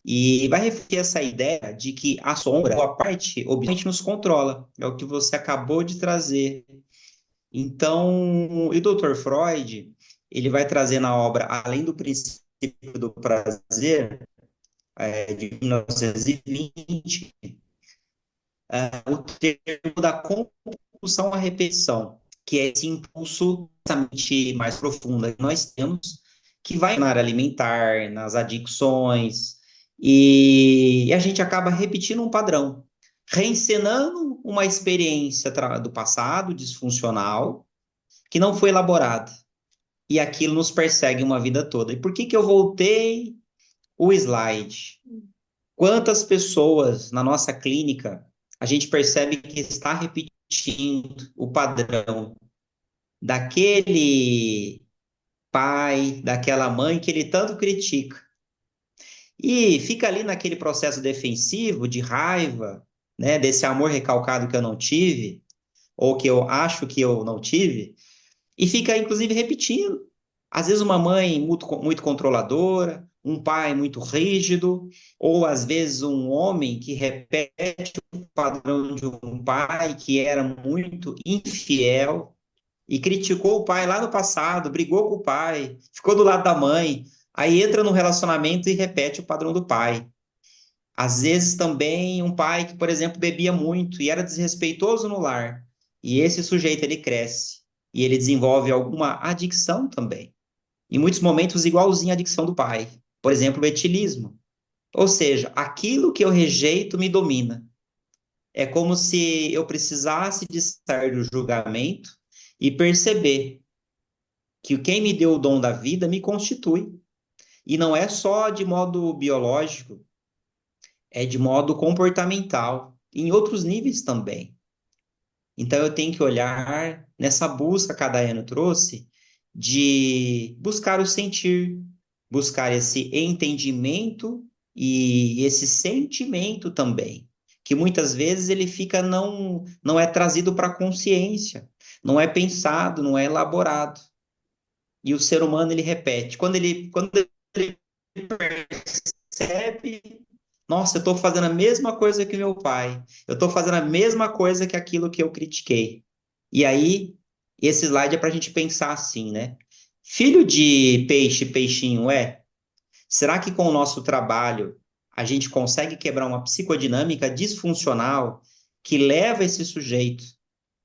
E vai refletir essa ideia de que a sombra, ou a parte obviamente, nos controla. É o que você acabou de trazer. Então, e o Dr. Freud, ele vai trazer na obra, além do princípio do prazer, de 1920, o termo da compulsão à repetição, que é esse impulso mais profunda que nós temos, que vai na área alimentar, nas adicções, e a gente acaba repetindo um padrão, reencenando uma experiência do passado disfuncional que não foi elaborada. E aquilo nos persegue uma vida toda. E por que que eu voltei o slide? Quantas pessoas na nossa clínica a gente percebe que está repetindo o padrão daquele pai, daquela mãe que ele tanto critica. E fica ali naquele processo defensivo de raiva, né, desse amor recalcado que eu não tive, ou que eu acho que eu não tive, e fica, inclusive, repetindo. Às vezes, uma mãe muito controladora, um pai muito rígido, ou às vezes um homem que repete o padrão de um pai que era muito infiel e criticou o pai lá no passado, brigou com o pai, ficou do lado da mãe, aí entra no relacionamento e repete o padrão do pai. Às vezes também um pai que, por exemplo, bebia muito e era desrespeitoso no lar. E esse sujeito ele cresce e ele desenvolve alguma adicção também. Em muitos momentos igualzinho à adicção do pai. Por exemplo, o etilismo. Ou seja, aquilo que eu rejeito me domina. É como se eu precisasse de sair do julgamento e perceber que quem me deu o dom da vida me constitui. E não é só de modo biológico, é de modo comportamental, em outros níveis também. Então eu tenho que olhar nessa busca que a Daiane trouxe de buscar o sentir, buscar esse entendimento e esse sentimento também, que muitas vezes ele fica não é trazido para a consciência, não é pensado, não é elaborado. E o ser humano ele repete. Quando ele percebe, nossa, eu estou fazendo a mesma coisa que meu pai, eu estou fazendo a mesma coisa que aquilo que eu critiquei. E aí, esse slide é para a gente pensar assim, né? Filho de peixe, peixinho é? Será que com o nosso trabalho a gente consegue quebrar uma psicodinâmica disfuncional que leva esse sujeito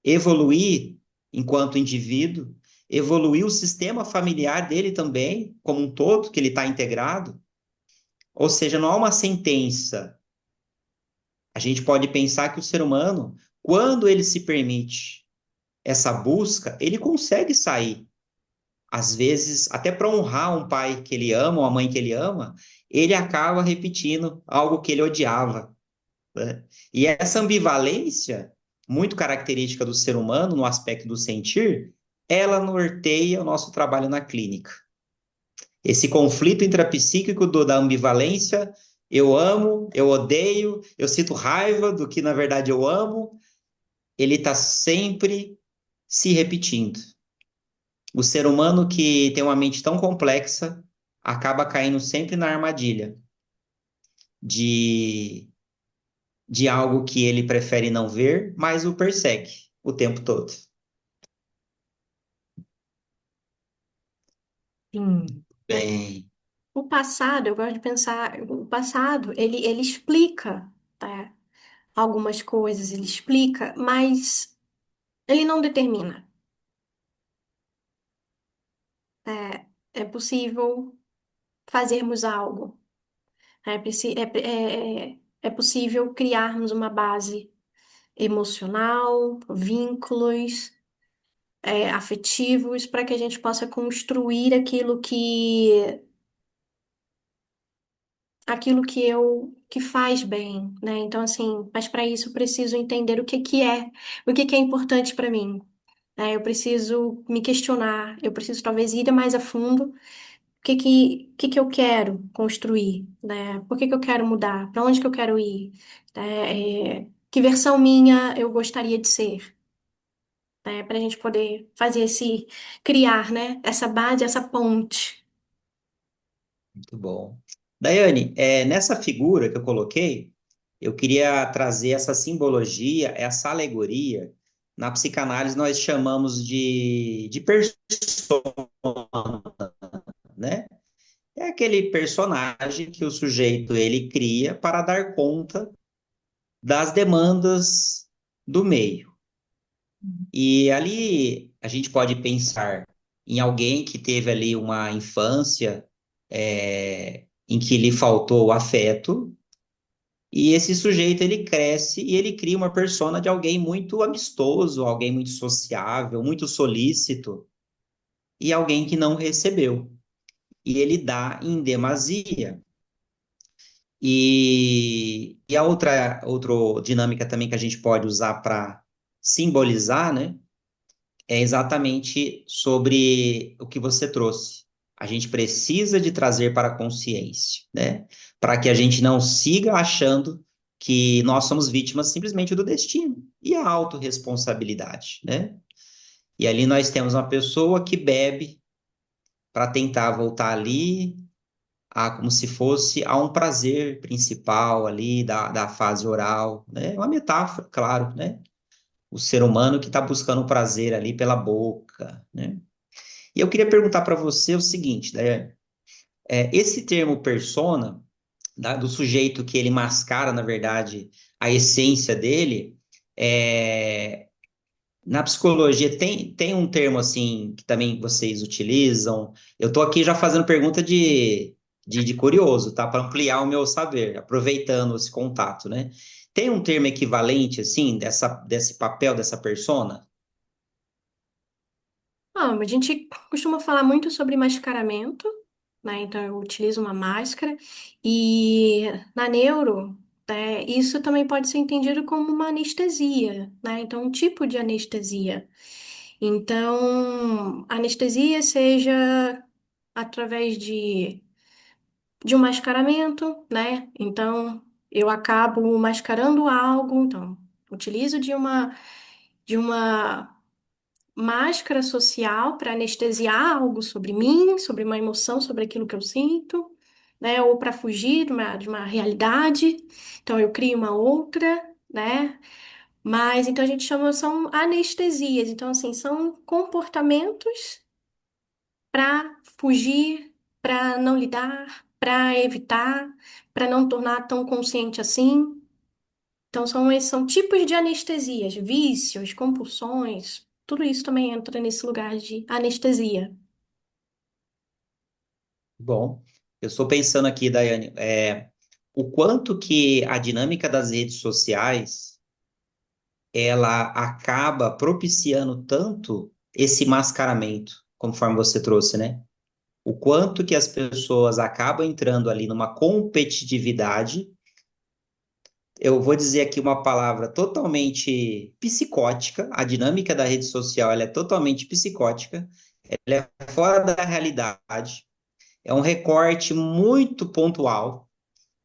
a evoluir enquanto indivíduo, evoluir o sistema familiar dele também, como um todo, que ele está integrado? Ou seja, não há uma sentença. A gente pode pensar que o ser humano, quando ele se permite essa busca, ele consegue sair. Às vezes, até para honrar um pai que ele ama, uma mãe que ele ama, ele acaba repetindo algo que ele odiava, né? E essa ambivalência, muito característica do ser humano no aspecto do sentir, ela norteia o nosso trabalho na clínica. Esse conflito intrapsíquico da ambivalência, eu amo, eu odeio, eu sinto raiva do que na verdade eu amo, ele está sempre se repetindo. O ser humano que tem uma mente tão complexa acaba caindo sempre na armadilha de, de algo que ele prefere não ver, mas o persegue o tempo todo. Sim. É. Bem, O passado, eu gosto de pensar, o passado, ele explica, tá? algumas coisas, ele explica, mas ele não determina. É possível fazermos algo. É possível criarmos uma base emocional, vínculos, afetivos, para que a gente possa construir aquilo que faz bem, né? Então, assim, mas para isso eu preciso entender o que é importante para mim. Né? Eu preciso me questionar, eu preciso talvez ir mais a fundo. O que que eu quero construir, né? Por que que eu quero mudar? Para onde que eu quero ir? Que versão minha eu gostaria de ser? Né? Para a gente poder criar, né? Essa base, essa ponte. Muito bom. Daiane, nessa figura que eu coloquei, eu queria trazer essa simbologia, essa alegoria. Na psicanálise, nós chamamos de persona, né? É aquele personagem que o sujeito ele cria para dar conta das demandas do meio. E ali a gente pode pensar em alguém que teve ali uma infância em que lhe faltou o afeto, e esse sujeito ele cresce e ele cria uma persona de alguém muito amistoso, alguém muito sociável, muito solícito, e alguém que não recebeu. E ele dá em demasia. E a outra dinâmica também que a gente pode usar para simbolizar, né, é exatamente sobre o que você trouxe. A gente precisa de trazer para a consciência, né, para que a gente não siga achando que nós somos vítimas simplesmente do destino e a autorresponsabilidade, né? E ali nós temos uma pessoa que bebe para tentar voltar ali como se fosse a um prazer principal ali da fase oral, né? É uma metáfora, claro, né? O ser humano que está buscando o prazer ali pela boca, né? E eu queria perguntar para você o seguinte, né? Esse termo persona, do sujeito que ele mascara, na verdade, a essência dele, é, na psicologia tem um termo assim que também vocês utilizam. Eu estou aqui já fazendo pergunta de curioso, tá? Para ampliar o meu saber, aproveitando esse contato, né? Tem um termo equivalente, assim, desse papel dessa persona? A gente costuma falar muito sobre mascaramento, né? Então eu utilizo uma máscara e na neuro, né, isso também pode ser entendido como uma anestesia, né? Então um tipo de anestesia. Então, anestesia seja através de um mascaramento, né? Então, eu acabo mascarando algo, então, utilizo de uma máscara social para anestesiar algo sobre mim, sobre uma emoção, sobre aquilo que eu sinto, né? Ou para fugir de uma realidade. Então, eu crio uma outra, né? Mas então a gente chama, são anestesias. Então, assim, são comportamentos para fugir, para não lidar, para evitar, para não tornar tão consciente assim. Então, são tipos de anestesias, vícios, compulsões, tudo isso também entra nesse lugar de anestesia. Bom, eu estou pensando aqui, Daiane, o quanto que a dinâmica das redes sociais ela acaba propiciando tanto esse mascaramento, conforme você trouxe, né? O quanto que as pessoas acabam entrando ali numa competitividade. Eu vou dizer aqui uma palavra totalmente psicótica. A dinâmica da rede social ela é totalmente psicótica, ela é fora da realidade. É um recorte muito pontual,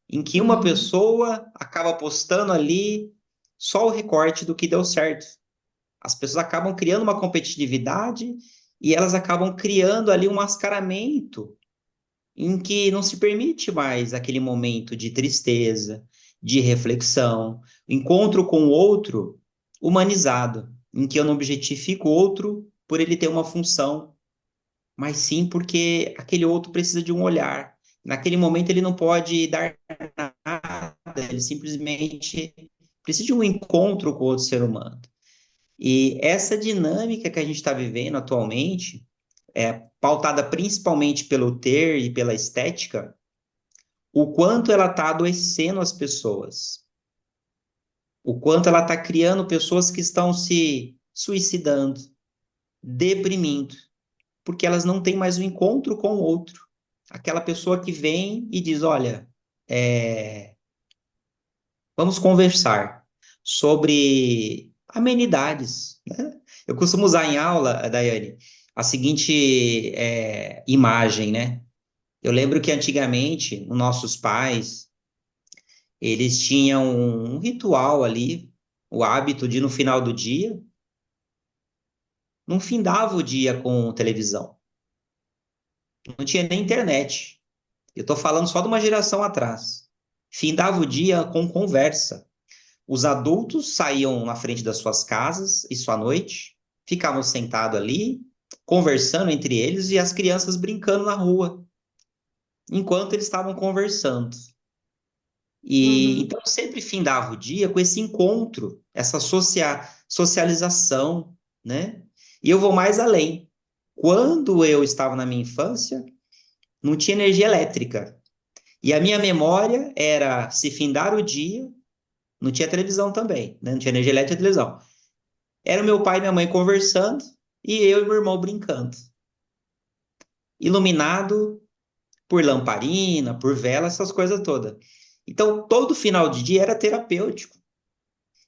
em que uma Uhum. pessoa acaba postando ali só o recorte do que deu certo. As pessoas acabam criando uma competitividade e elas acabam criando ali um mascaramento em que não se permite mais aquele momento de tristeza, de reflexão, encontro com o outro humanizado, em que eu não objetifico o outro por ele ter uma função, mas sim porque aquele outro precisa de um olhar. Naquele momento ele não pode dar nada, ele simplesmente precisa de um encontro com outro ser humano. E essa dinâmica que a gente está vivendo atualmente, pautada principalmente pelo ter e pela estética, o quanto ela está adoecendo as pessoas, o quanto ela está criando pessoas que estão se suicidando, deprimindo, porque elas não têm mais o encontro com o outro. Aquela pessoa que vem e diz: Olha, vamos conversar sobre amenidades, né? Eu costumo usar em aula, Daiane, a seguinte imagem, né? Eu lembro que antigamente, os nossos pais, eles tinham um ritual ali, o hábito de, no final do dia, não findava o dia com televisão, não tinha nem internet. Eu estou falando só de uma geração atrás. Findava o dia com conversa. Os adultos saíam na frente das suas casas, isso à noite, ficavam sentados ali, conversando entre eles e as crianças brincando na rua, enquanto eles estavam conversando. E Uhum, então sempre findava o dia com esse encontro, essa socialização, né? E eu vou mais além. Quando eu estava na minha infância, não tinha energia elétrica. E a minha memória era se findar o dia, não tinha televisão também, né? Não tinha energia elétrica e televisão. Era o meu pai e minha mãe conversando e eu e meu irmão brincando. Iluminado por lamparina, por vela, essas coisas todas. Então, todo final de dia era terapêutico.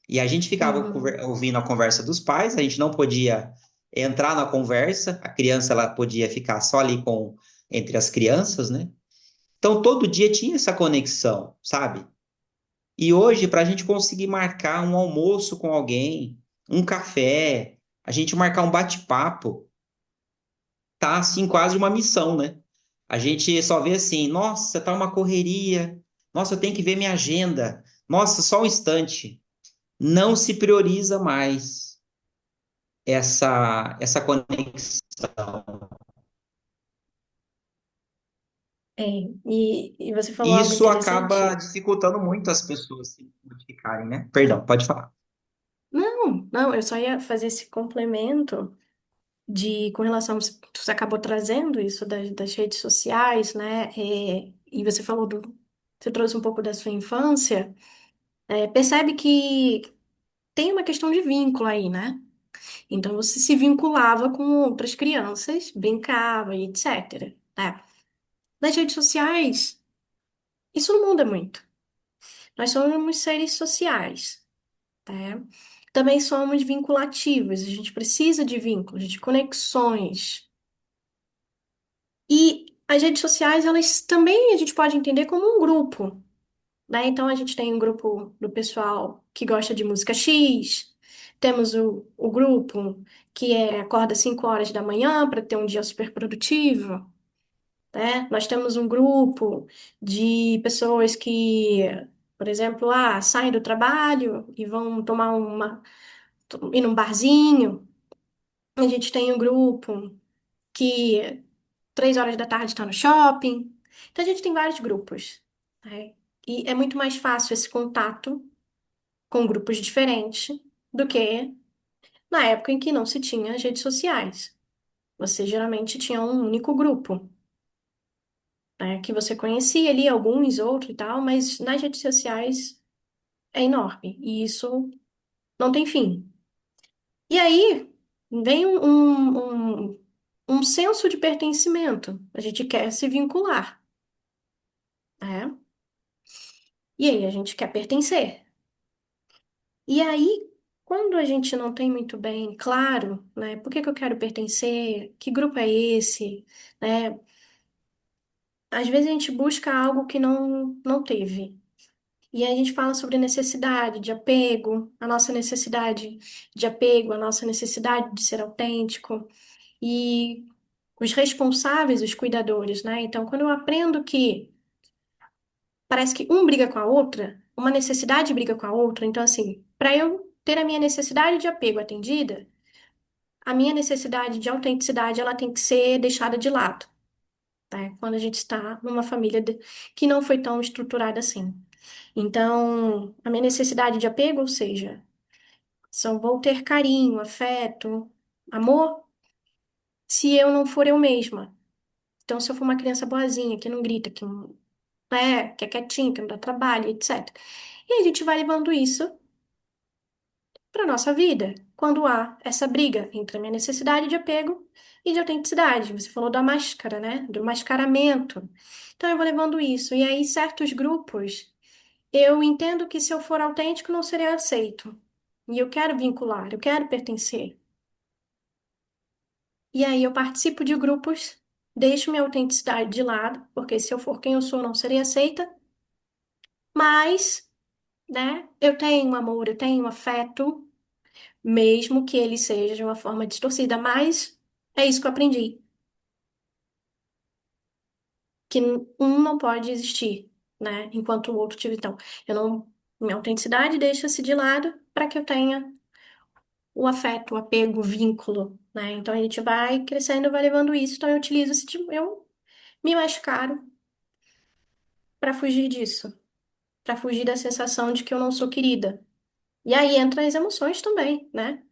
E a gente ficava uhum. ouvindo a conversa dos pais, a gente não podia entrar na conversa, a criança ela podia ficar só ali com entre as crianças, né? Então, todo dia tinha essa conexão, sabe? E hoje, para a gente conseguir marcar um almoço com alguém, um café, a gente marcar um bate-papo, tá assim quase uma missão, né? A gente só vê assim, nossa, tá uma correria, nossa, eu tenho que ver minha agenda, nossa, só um instante. Não se prioriza mais essa conexão. É, e você falou E algo isso acaba interessante. dificultando muito as pessoas se modificarem, né? Perdão, pode falar. Não, não, eu só ia fazer esse complemento de com relação, você acabou trazendo isso das redes sociais, né? E você falou você trouxe um pouco da sua infância. Percebe que tem uma questão de vínculo aí, né? Então você se vinculava com outras crianças, brincava e etc, né? Nas redes sociais, isso não muda muito. Nós somos seres sociais, né? Também somos vinculativos, a gente precisa de vínculos, de conexões. E as redes sociais, elas também a gente pode entender como um grupo, né? Então a gente tem um grupo do pessoal que gosta de música X, temos o grupo que acorda 5 horas da manhã para ter um dia super produtivo, né? Nós temos um grupo de pessoas que, por exemplo, saem do trabalho e vão ir num barzinho. A gente tem um grupo que 3 horas da tarde está no shopping. Então a gente tem vários grupos, né? E é muito mais fácil esse contato com grupos diferentes do que na época em que não se tinha as redes sociais. Você geralmente tinha um único grupo, né? Que você conhecia ali, alguns, outros e tal, mas nas redes sociais é enorme. E isso não tem fim. E aí vem um senso de pertencimento. A gente quer se vincular, né? E aí a gente quer pertencer. E aí, quando a gente não tem muito bem claro, né, por que que eu quero pertencer, que grupo é esse, né? Às vezes a gente busca algo que não teve. E aí a gente fala sobre necessidade de apego, a nossa necessidade de apego, a nossa necessidade de ser autêntico. E os responsáveis, os cuidadores, né? Então, quando eu aprendo que parece que um briga com a outra, uma necessidade briga com a outra, então, assim, para eu ter a minha necessidade de apego atendida, a minha necessidade de autenticidade, ela tem que ser deixada de lado, né? Quando a gente está numa família que não foi tão estruturada assim. Então, a minha necessidade de apego, ou seja, só vou ter carinho, afeto, amor, se eu não for eu mesma. Então, se eu for uma criança boazinha, que não grita, que é quietinha, que não dá trabalho, etc. E a gente vai levando isso para nossa vida, quando há essa briga entre a minha necessidade de apego e de autenticidade. Você falou da máscara, né? Do mascaramento. Então, eu vou levando isso. E aí, certos grupos, eu entendo que se eu for autêntico, não serei aceito. E eu quero vincular, eu quero pertencer. E aí, eu participo de grupos, deixo minha autenticidade de lado, porque se eu for quem eu sou, não serei aceita. Mas, né, eu tenho um amor, eu tenho um afeto, mesmo que ele seja de uma forma distorcida, mas é isso que eu aprendi, que um não pode existir, né, enquanto o outro tiver. Então, eu não, minha autenticidade deixa-se de lado para que eu tenha o afeto, o apego, o vínculo, né? Então a gente vai crescendo, vai levando isso. Então eu utilizo esse tipo, eu me mascaro para fugir disso, para fugir da sensação de que eu não sou querida. E aí entra as emoções também, né?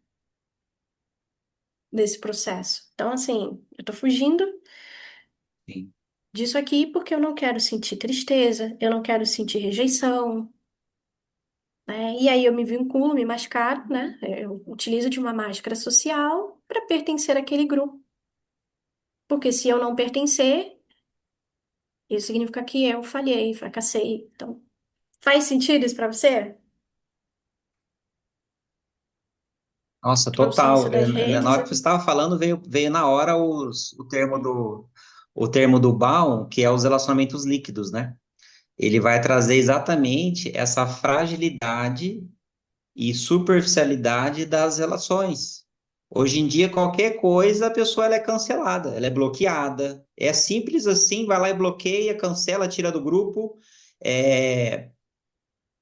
Desse processo. Então, assim, eu tô fugindo Sim. disso aqui porque eu não quero sentir tristeza, eu não quero sentir rejeição, né? E aí eu me vinculo, me mascaro, né? Eu utilizo de uma máscara social para pertencer àquele grupo. Porque se eu não pertencer, isso significa que eu falhei, fracassei. Então, faz sentido isso para você? Nossa, Trouxe isso total. das Na redes. hora que você estava falando, veio na hora o termo do Baum, que é os relacionamentos líquidos, né? Ele vai trazer exatamente essa fragilidade e superficialidade das relações. Hoje em dia, qualquer coisa, a pessoa ela é cancelada, ela é bloqueada. É simples assim, vai lá e bloqueia, cancela, tira do grupo.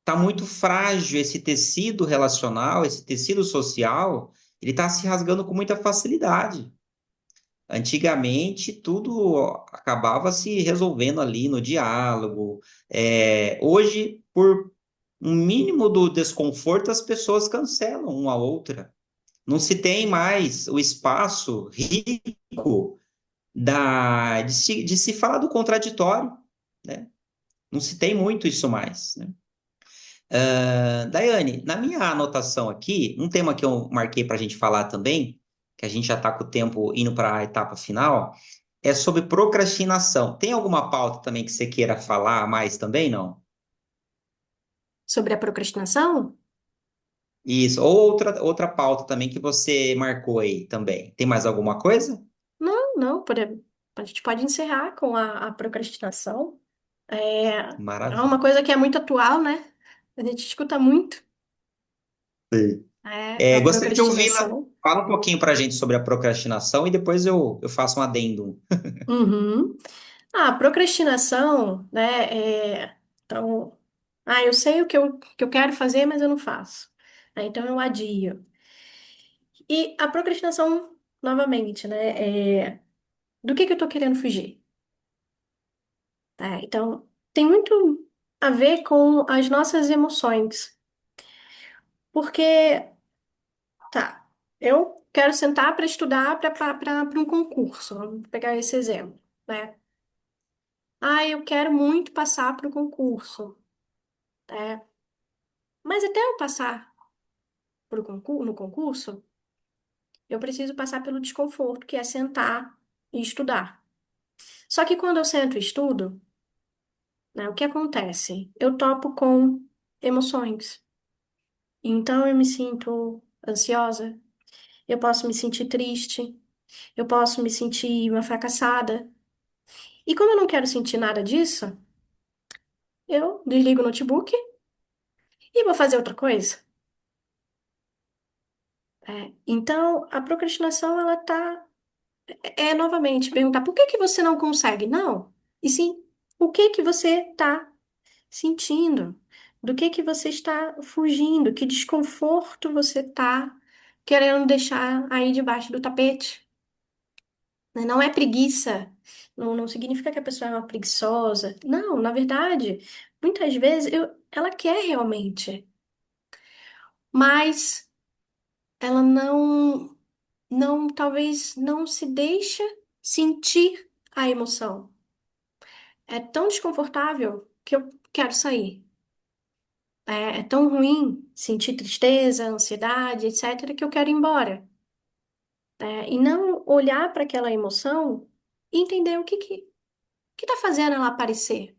Tá muito frágil esse tecido relacional, esse tecido social, ele está se rasgando com muita facilidade. Antigamente, tudo acabava se resolvendo ali no diálogo. Hoje, por um mínimo do desconforto, as pessoas cancelam uma a outra. Não se tem mais o espaço rico de se falar do contraditório, né? Não se tem muito isso mais, né? Daiane, na minha anotação aqui, um tema que eu marquei para a gente falar também, que a gente já está com o tempo indo para a etapa final, é sobre procrastinação. Tem alguma pauta também que você queira falar mais também, não? Sobre a procrastinação? Isso, ou outra pauta também que você marcou aí também. Tem mais alguma coisa? Não, não, a gente pode encerrar com a procrastinação. É uma Maravilha. coisa que é muito atual, né? A gente escuta muito, Sim. a Gostaria de ouvir, procrastinação. fala um pouquinho para a gente sobre a procrastinação e depois eu faço um adendo. Uhum. A procrastinação, né? Então, eu sei o que eu quero fazer, mas eu não faço. Então eu adio. E a procrastinação, novamente, né? Do que eu tô querendo fugir? Tá? Então, tem muito a ver com as nossas emoções. Porque, tá, eu quero sentar para estudar para um concurso. Vamos pegar esse exemplo, né? Eu quero muito passar para o concurso, né? Mas até eu passar no concurso, eu preciso passar pelo desconforto, que é sentar e estudar. Só que quando eu sento e estudo, né, o que acontece? Eu topo com emoções. Então eu me sinto ansiosa, eu posso me sentir triste, eu posso me sentir uma fracassada. E como eu não quero sentir nada disso, eu desligo o notebook e vou fazer outra coisa. Então, a procrastinação, ela tá novamente perguntar por que que você não consegue? Não. E sim, o que que você está sentindo? Do que você está fugindo? Que desconforto você está querendo deixar aí debaixo do tapete? Né? Não é preguiça. Não significa que a pessoa é uma preguiçosa. Não, na verdade, muitas vezes ela quer realmente, mas ela não, talvez não se deixa sentir a emoção. É tão desconfortável que eu quero sair. É tão ruim sentir tristeza, ansiedade, etc., que eu quero ir embora. E não olhar para aquela emoção e entender o que tá fazendo ela aparecer,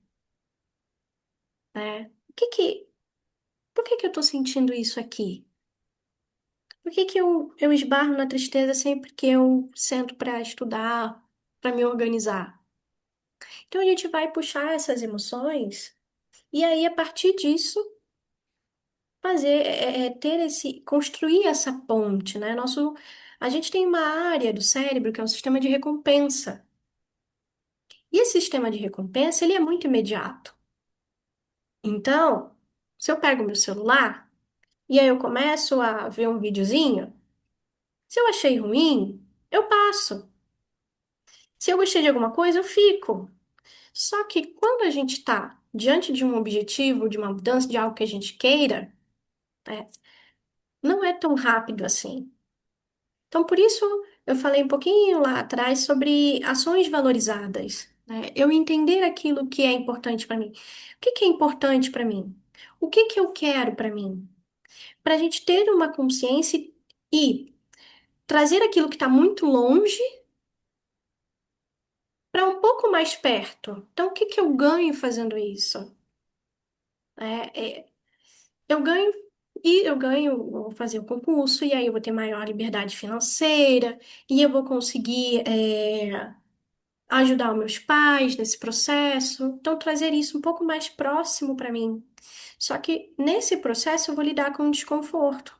né? Por que que eu tô sentindo isso aqui? Por que que eu esbarro na tristeza sempre que eu sento para estudar, para me organizar? Então a gente vai puxar essas emoções e aí a partir disso construir essa ponte, né? A gente tem uma área do cérebro que é um sistema de recompensa. E esse sistema de recompensa, ele é muito imediato. Então, se eu pego meu celular e aí eu começo a ver um videozinho, se eu achei ruim, eu passo. Se eu gostei de alguma coisa, eu fico. Só que quando a gente está diante de um objetivo, de uma mudança, de algo que a gente queira, né, não é tão rápido assim. Então, por isso, eu falei um pouquinho lá atrás sobre ações valorizadas, né? Eu entender aquilo que é importante para mim. O que que é importante para mim? O que que eu quero para mim? Para a gente ter uma consciência e trazer aquilo que está muito longe para um pouco mais perto. Então, o que que eu ganho fazendo isso? É, eu vou fazer o concurso, e aí eu vou ter maior liberdade financeira, e eu vou conseguir, ajudar os meus pais nesse processo. Então, trazer isso um pouco mais próximo para mim. Só que nesse processo eu vou lidar com o desconforto.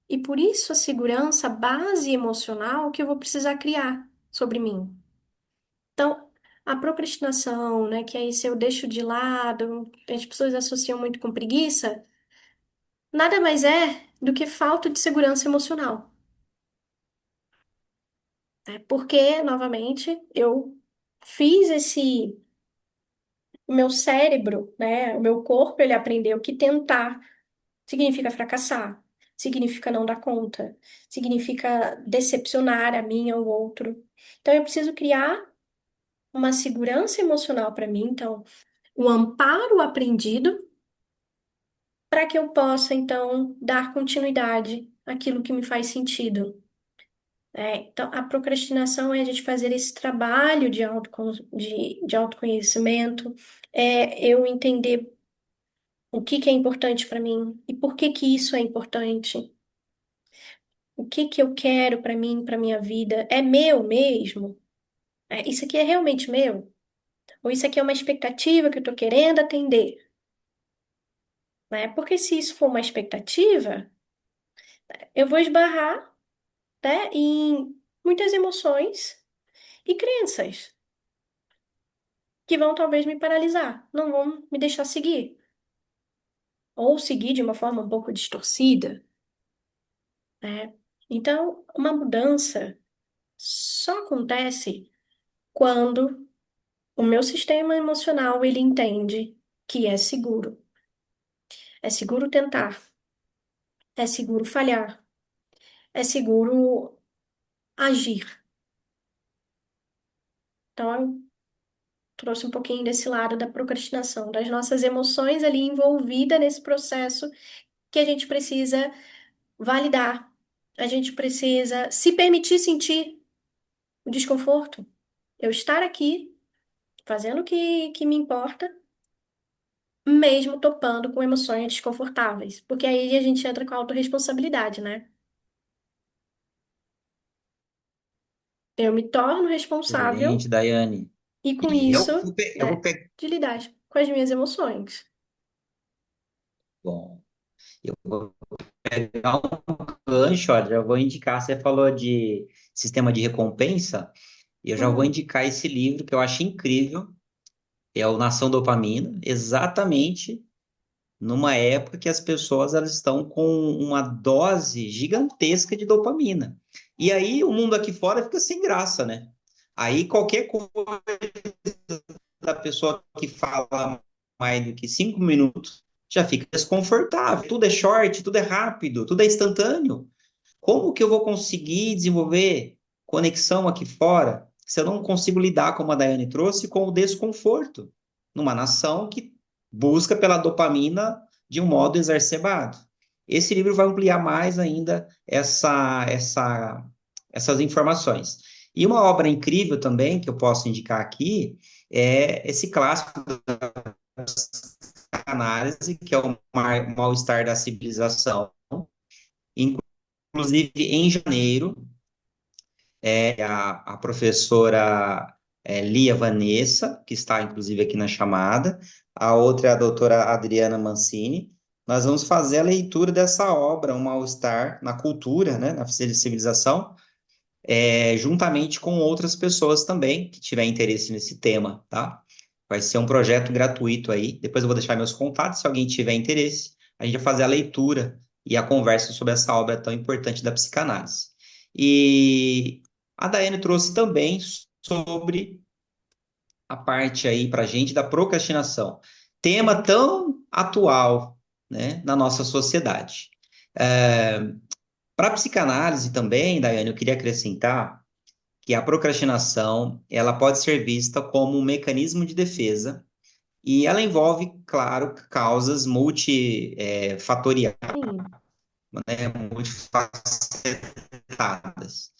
E por isso a segurança, a base emocional que eu vou precisar criar sobre mim. Então, a procrastinação, né, que aí se eu deixo de lado, as pessoas associam muito com preguiça, nada mais é do que falta de segurança emocional, né? Porque, novamente, eu fiz o meu cérebro, né, o meu corpo, ele aprendeu que tentar significa fracassar, significa não dar conta, significa decepcionar a mim ou o outro. Então, eu preciso criar uma segurança emocional para mim, então, o amparo aprendido para que eu possa, então, dar continuidade àquilo que me faz sentido. Então, a procrastinação é a gente fazer esse trabalho de autoconhecimento, é eu entender o que que é importante para mim e por que que isso é importante, o que que eu quero para mim, para minha vida, é meu mesmo? Isso aqui é realmente meu? Ou isso aqui é uma expectativa que eu estou querendo atender? Né? Porque se isso for uma expectativa, eu vou esbarrar, né, em muitas emoções e crenças que vão talvez me paralisar, não vão me deixar seguir. Ou seguir de uma forma um pouco distorcida, né? Então, uma mudança só acontece quando o meu sistema emocional ele entende que é seguro. É seguro tentar, é seguro falhar, é seguro agir. Então, eu trouxe um pouquinho desse lado da procrastinação, das nossas emoções ali envolvidas nesse processo que a gente precisa validar. A gente precisa se permitir sentir o desconforto. Eu estar aqui fazendo o que me importa, mesmo topando com emoções desconfortáveis. Porque aí a gente entra com a autorresponsabilidade, né? Eu me torno responsável Excelente, Daiane. e com E isso, eu vou pegar. de lidar com as minhas emoções. Bom, eu vou pegar um gancho, olha, já vou indicar. Você falou de sistema de recompensa, e eu já vou Hum, indicar esse livro que eu acho incrível, é o Nação Dopamina, exatamente numa época que as pessoas elas estão com uma dose gigantesca de dopamina. E aí o mundo aqui fora fica sem graça, né? Aí qualquer coisa da pessoa que fala mais do que 5 minutos, já fica desconfortável. Tudo é short, tudo é rápido, tudo é instantâneo. Como que eu vou conseguir desenvolver conexão aqui fora se eu não consigo lidar, como a Daiane trouxe, com o desconforto numa nação que busca pela dopamina de um modo exacerbado? Esse livro vai ampliar mais ainda essas informações. E uma obra incrível também que eu posso indicar aqui é esse clássico da análise, que é o Mal-Estar da Civilização. Inclusive, em janeiro, a professora Lia Vanessa, que está inclusive aqui na chamada, a outra é a doutora Adriana Mancini. Nós vamos fazer a leitura dessa obra, Um Mal-Estar na Cultura, né, na Civilização, juntamente com outras pessoas também que tiverem interesse nesse tema, tá? Vai ser um projeto gratuito aí. Depois eu vou deixar meus contatos, se alguém tiver interesse, a gente vai fazer a leitura e a conversa sobre essa obra tão importante da psicanálise. E a Daiane trouxe também sobre a parte aí para a gente da procrastinação. Tema tão atual, né, na nossa sociedade. Para a psicanálise também, Daiane, eu queria acrescentar que a procrastinação, ela pode ser vista como um mecanismo de defesa e ela envolve, claro, causas multifatoriais, Sim. né, multifacetadas.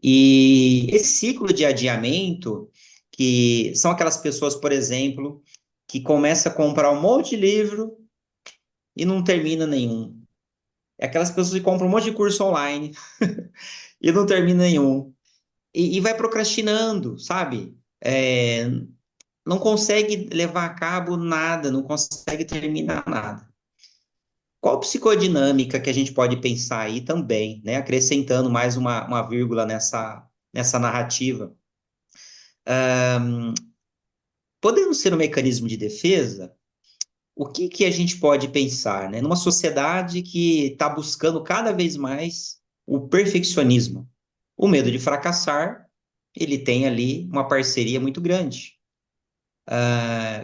E esse ciclo de adiamento, que são aquelas pessoas, por exemplo, que começam a comprar um monte de livro e não termina nenhum. É aquelas pessoas que compram um monte de curso online e não termina nenhum. E vai procrastinando, sabe? Não consegue levar a cabo nada, não consegue terminar nada. Qual psicodinâmica que a gente pode pensar aí também, né? Acrescentando mais uma vírgula nessa narrativa. Podendo ser um mecanismo de defesa, o que a gente pode pensar, né? Numa sociedade que está buscando cada vez mais o perfeccionismo. O medo de fracassar, ele tem ali uma parceria muito grande.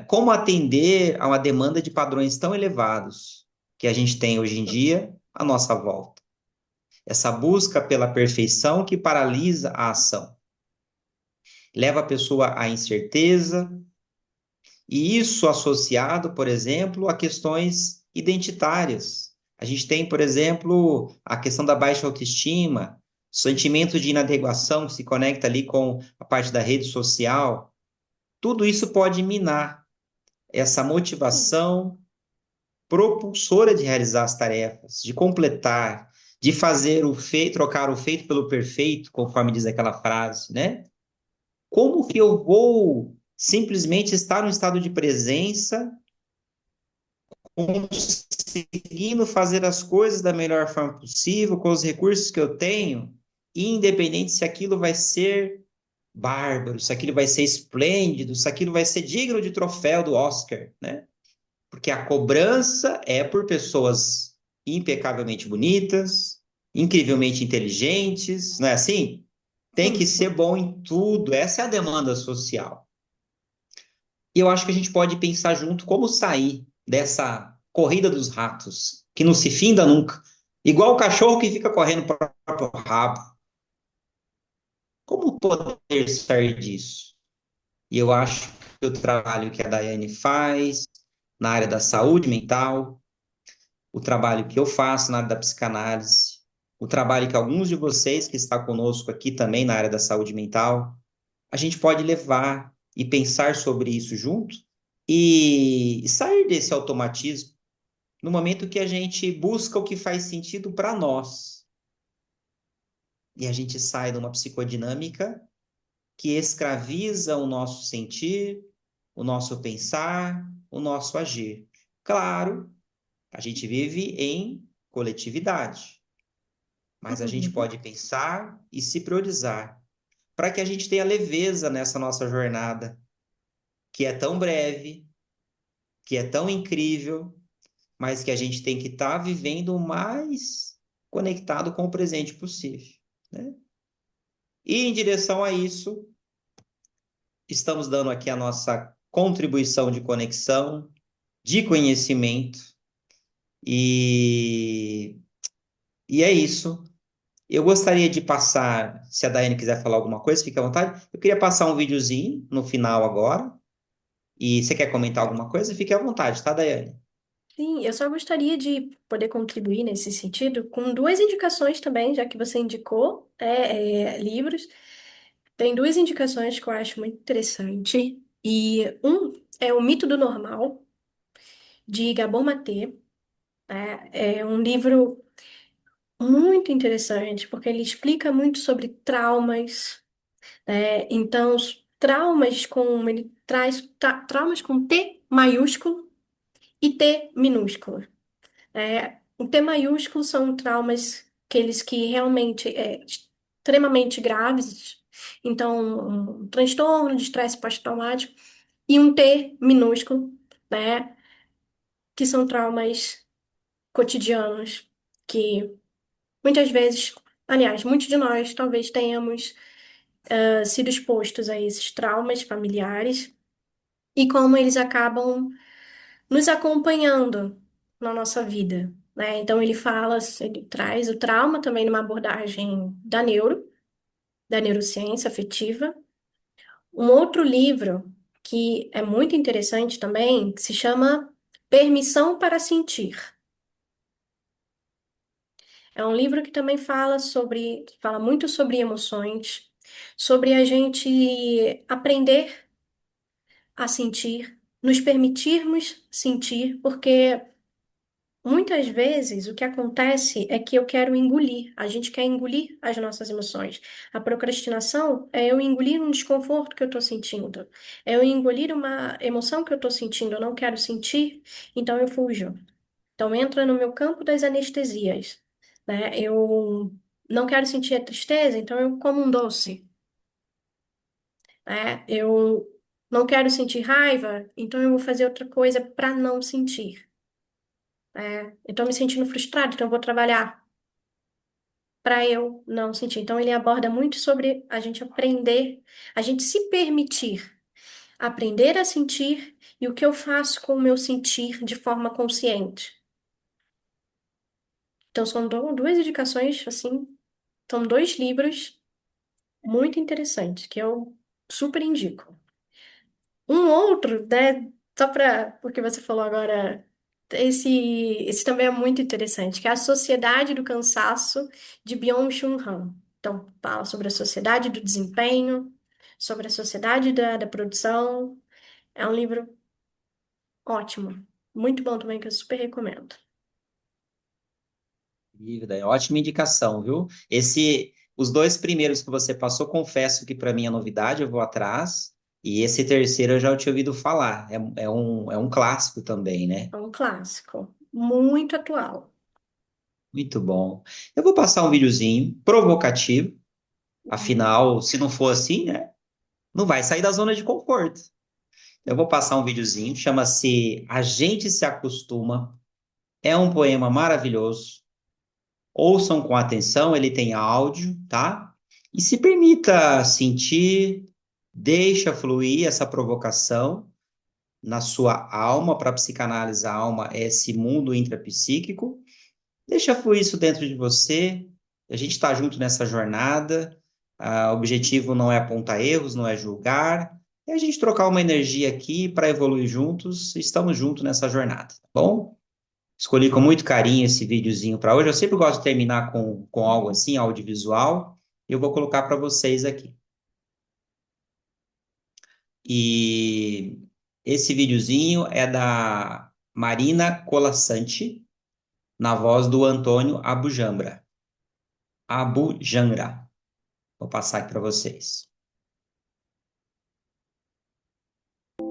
Como atender a uma demanda de padrões tão elevados que a gente tem hoje em dia à nossa volta? Essa busca pela perfeição que paralisa a ação. Leva a pessoa à incerteza, e isso associado, por exemplo, a questões identitárias. A gente tem, por exemplo, a questão da baixa autoestima, sentimento de inadequação que se conecta ali com a parte da rede social. Tudo isso pode minar essa motivação propulsora de realizar as tarefas, de completar, de fazer o feito, trocar o feito pelo perfeito, conforme diz aquela frase, né? Como que eu vou simplesmente estar no estado de presença, conseguindo fazer as coisas da melhor forma possível, com os recursos que eu tenho, independente se aquilo vai ser bárbaro, se aquilo vai ser esplêndido, se aquilo vai ser digno de troféu do Oscar, né? Porque a cobrança é por pessoas impecavelmente bonitas, incrivelmente inteligentes, não é assim? Tem que ser Isso. bom em tudo, essa é a demanda social. E eu acho que a gente pode pensar junto como sair dessa corrida dos ratos, que não se finda nunca. Igual o cachorro que fica correndo para o próprio rabo. Como poder sair disso? E eu acho que o trabalho que a Daiane faz na área da saúde mental, o trabalho que eu faço na área da psicanálise, o trabalho que alguns de vocês que estão conosco aqui também na área da saúde mental, a gente pode levar e pensar sobre isso junto e sair desse automatismo no momento que a gente busca o que faz sentido para nós. E a gente sai de uma psicodinâmica que escraviza o nosso sentir, o nosso pensar, o nosso agir. Claro, a gente vive em coletividade, mas a gente Uhum. pode pensar e se priorizar para que a gente tenha leveza nessa nossa jornada, que é tão breve, que é tão incrível, mas que a gente tem que estar vivendo o mais conectado com o presente possível, né? E em direção a isso, estamos dando aqui a nossa contribuição de conexão, de conhecimento, e, e é isso. Eu gostaria de passar, se a Daiane quiser falar alguma coisa, fique à vontade. Eu queria passar um videozinho no final agora, e você quer comentar alguma coisa? Fique à vontade, tá, Daiane? Sim, eu só gostaria de poder contribuir nesse sentido com duas indicações também, já que você indicou livros. Tem duas indicações que eu acho muito interessante. E um é O Mito do Normal, de Gabor Maté. É um livro muito interessante, porque ele explica muito sobre traumas. Então, os traumas com... Ele traz traumas com T maiúsculo e T minúsculo. O T maiúsculo são traumas aqueles que realmente extremamente graves, então um transtorno de estresse pós-traumático, e um T minúsculo, né, que são traumas cotidianos, que muitas vezes, aliás, muitos de nós talvez tenhamos sido expostos a esses traumas familiares e como eles acabam nos acompanhando na nossa vida, né? Então ele traz o trauma também numa abordagem da neurociência afetiva. Um outro livro que é muito interessante também, que se chama Permissão para Sentir. É um livro que também fala muito sobre emoções, sobre a gente aprender a sentir, nos permitirmos sentir, porque muitas vezes o que acontece é que eu quero engolir, a gente quer engolir as nossas emoções. A procrastinação é eu engolir um desconforto que eu estou sentindo, é eu engolir uma emoção que eu estou sentindo, eu não quero sentir, então eu fujo. Então entra no meu campo das anestesias, né? Eu não quero sentir a tristeza, então eu como um doce, né? Eu não quero sentir raiva, então eu vou fazer outra coisa para não sentir. Eu estou me sentindo frustrado, então eu vou trabalhar para eu não sentir. Então, ele aborda muito sobre a gente aprender, a gente se permitir aprender a sentir e o que eu faço com o meu sentir de forma consciente. Então, são duas indicações, assim, são dois livros muito interessantes que eu super indico. Um outro, né, porque você falou agora, esse também é muito interessante, que é A Sociedade do Cansaço, de Byung-Chul Han. Então, fala sobre a sociedade do desempenho, sobre a sociedade da produção. É um livro ótimo, muito bom também, que eu super recomendo. Dívida, ótima indicação, viu? Os dois primeiros que você passou, confesso que para mim é novidade, eu vou atrás. E esse terceiro eu já tinha ouvido falar. É um clássico também, né? É um clássico, muito atual. Muito bom. Eu vou passar um videozinho provocativo. Afinal, se não for assim, né? Não vai sair da zona de conforto. Eu vou passar um videozinho, chama-se A Gente Se Acostuma. É um poema maravilhoso. Ouçam com atenção, ele tem áudio, tá? E se permita sentir, deixa fluir essa provocação na sua alma, para psicanalizar a alma, é esse mundo intrapsíquico. Deixa fluir isso dentro de você. A gente está junto nessa jornada. O objetivo não é apontar erros, não é julgar. É a gente trocar uma energia aqui para evoluir juntos. Estamos juntos nessa jornada, tá bom? Escolhi com muito carinho esse videozinho para hoje. Eu sempre gosto de terminar com algo assim, audiovisual. Eu vou colocar para vocês aqui. E esse videozinho é da Marina Colasanti, na voz do Antônio Abujamra. Abujamra. Vou passar aqui para vocês.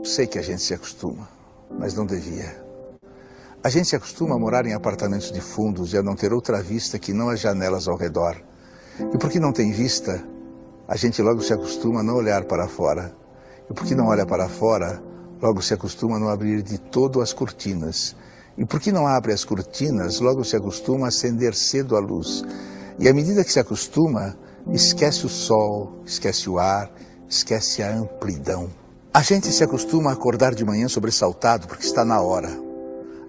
Sei que a gente se acostuma, mas não devia. A gente se acostuma a morar em apartamentos de fundos e a não ter outra vista que não as janelas ao redor. E porque não tem vista, a gente logo se acostuma a não olhar para fora. E porque não olha para fora, logo se acostuma a não abrir de todo as cortinas. E porque não abre as cortinas, logo se acostuma a acender cedo a luz. E à medida que se acostuma, esquece o sol, esquece o ar, esquece a amplidão. A gente se acostuma a acordar de manhã sobressaltado porque está na hora,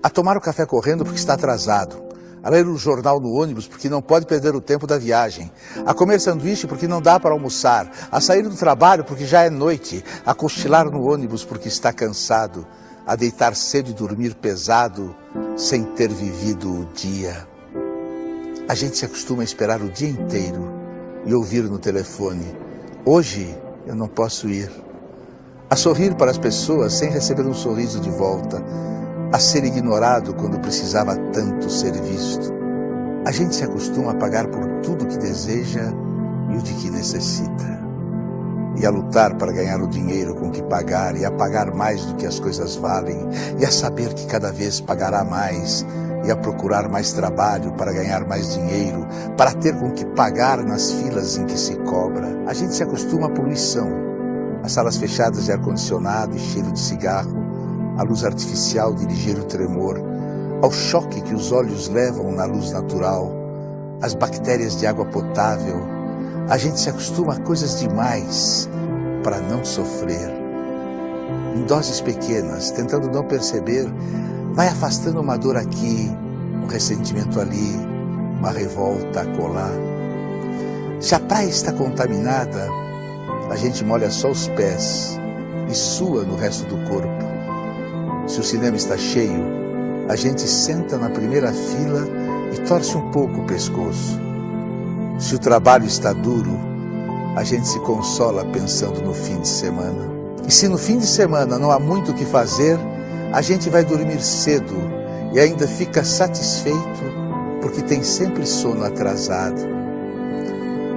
a tomar o café correndo porque está atrasado, a ler o jornal no ônibus porque não pode perder o tempo da viagem, a comer sanduíche porque não dá para almoçar, a sair do trabalho porque já é noite, a cochilar no ônibus porque está cansado, a deitar cedo e dormir pesado sem ter vivido o dia. A gente se acostuma a esperar o dia inteiro e ouvir no telefone: hoje eu não posso ir. A sorrir para as pessoas sem receber um sorriso de volta, a ser ignorado quando precisava tanto ser visto. A gente se acostuma a pagar por tudo que deseja e o de que necessita. E a lutar para ganhar o dinheiro com que pagar, e a pagar mais do que as coisas valem, e a saber que cada vez pagará mais, e a procurar mais trabalho para ganhar mais dinheiro, para ter com que pagar nas filas em que se cobra. A gente se acostuma à poluição, às salas fechadas de ar-condicionado e cheiro de cigarro, à luz artificial de ligeiro tremor, ao choque que os olhos levam na luz natural, às bactérias de água potável. A gente se acostuma a coisas demais para não sofrer. Em doses pequenas, tentando não perceber, vai afastando uma dor aqui, um ressentimento ali, uma revolta acolá. Se a praia está contaminada, a gente molha só os pés e sua no resto do corpo. Se o cinema está cheio, a gente senta na primeira fila e torce um pouco o pescoço. Se o trabalho está duro, a gente se consola pensando no fim de semana. E se no fim de semana não há muito o que fazer, a gente vai dormir cedo e ainda fica satisfeito porque tem sempre sono atrasado.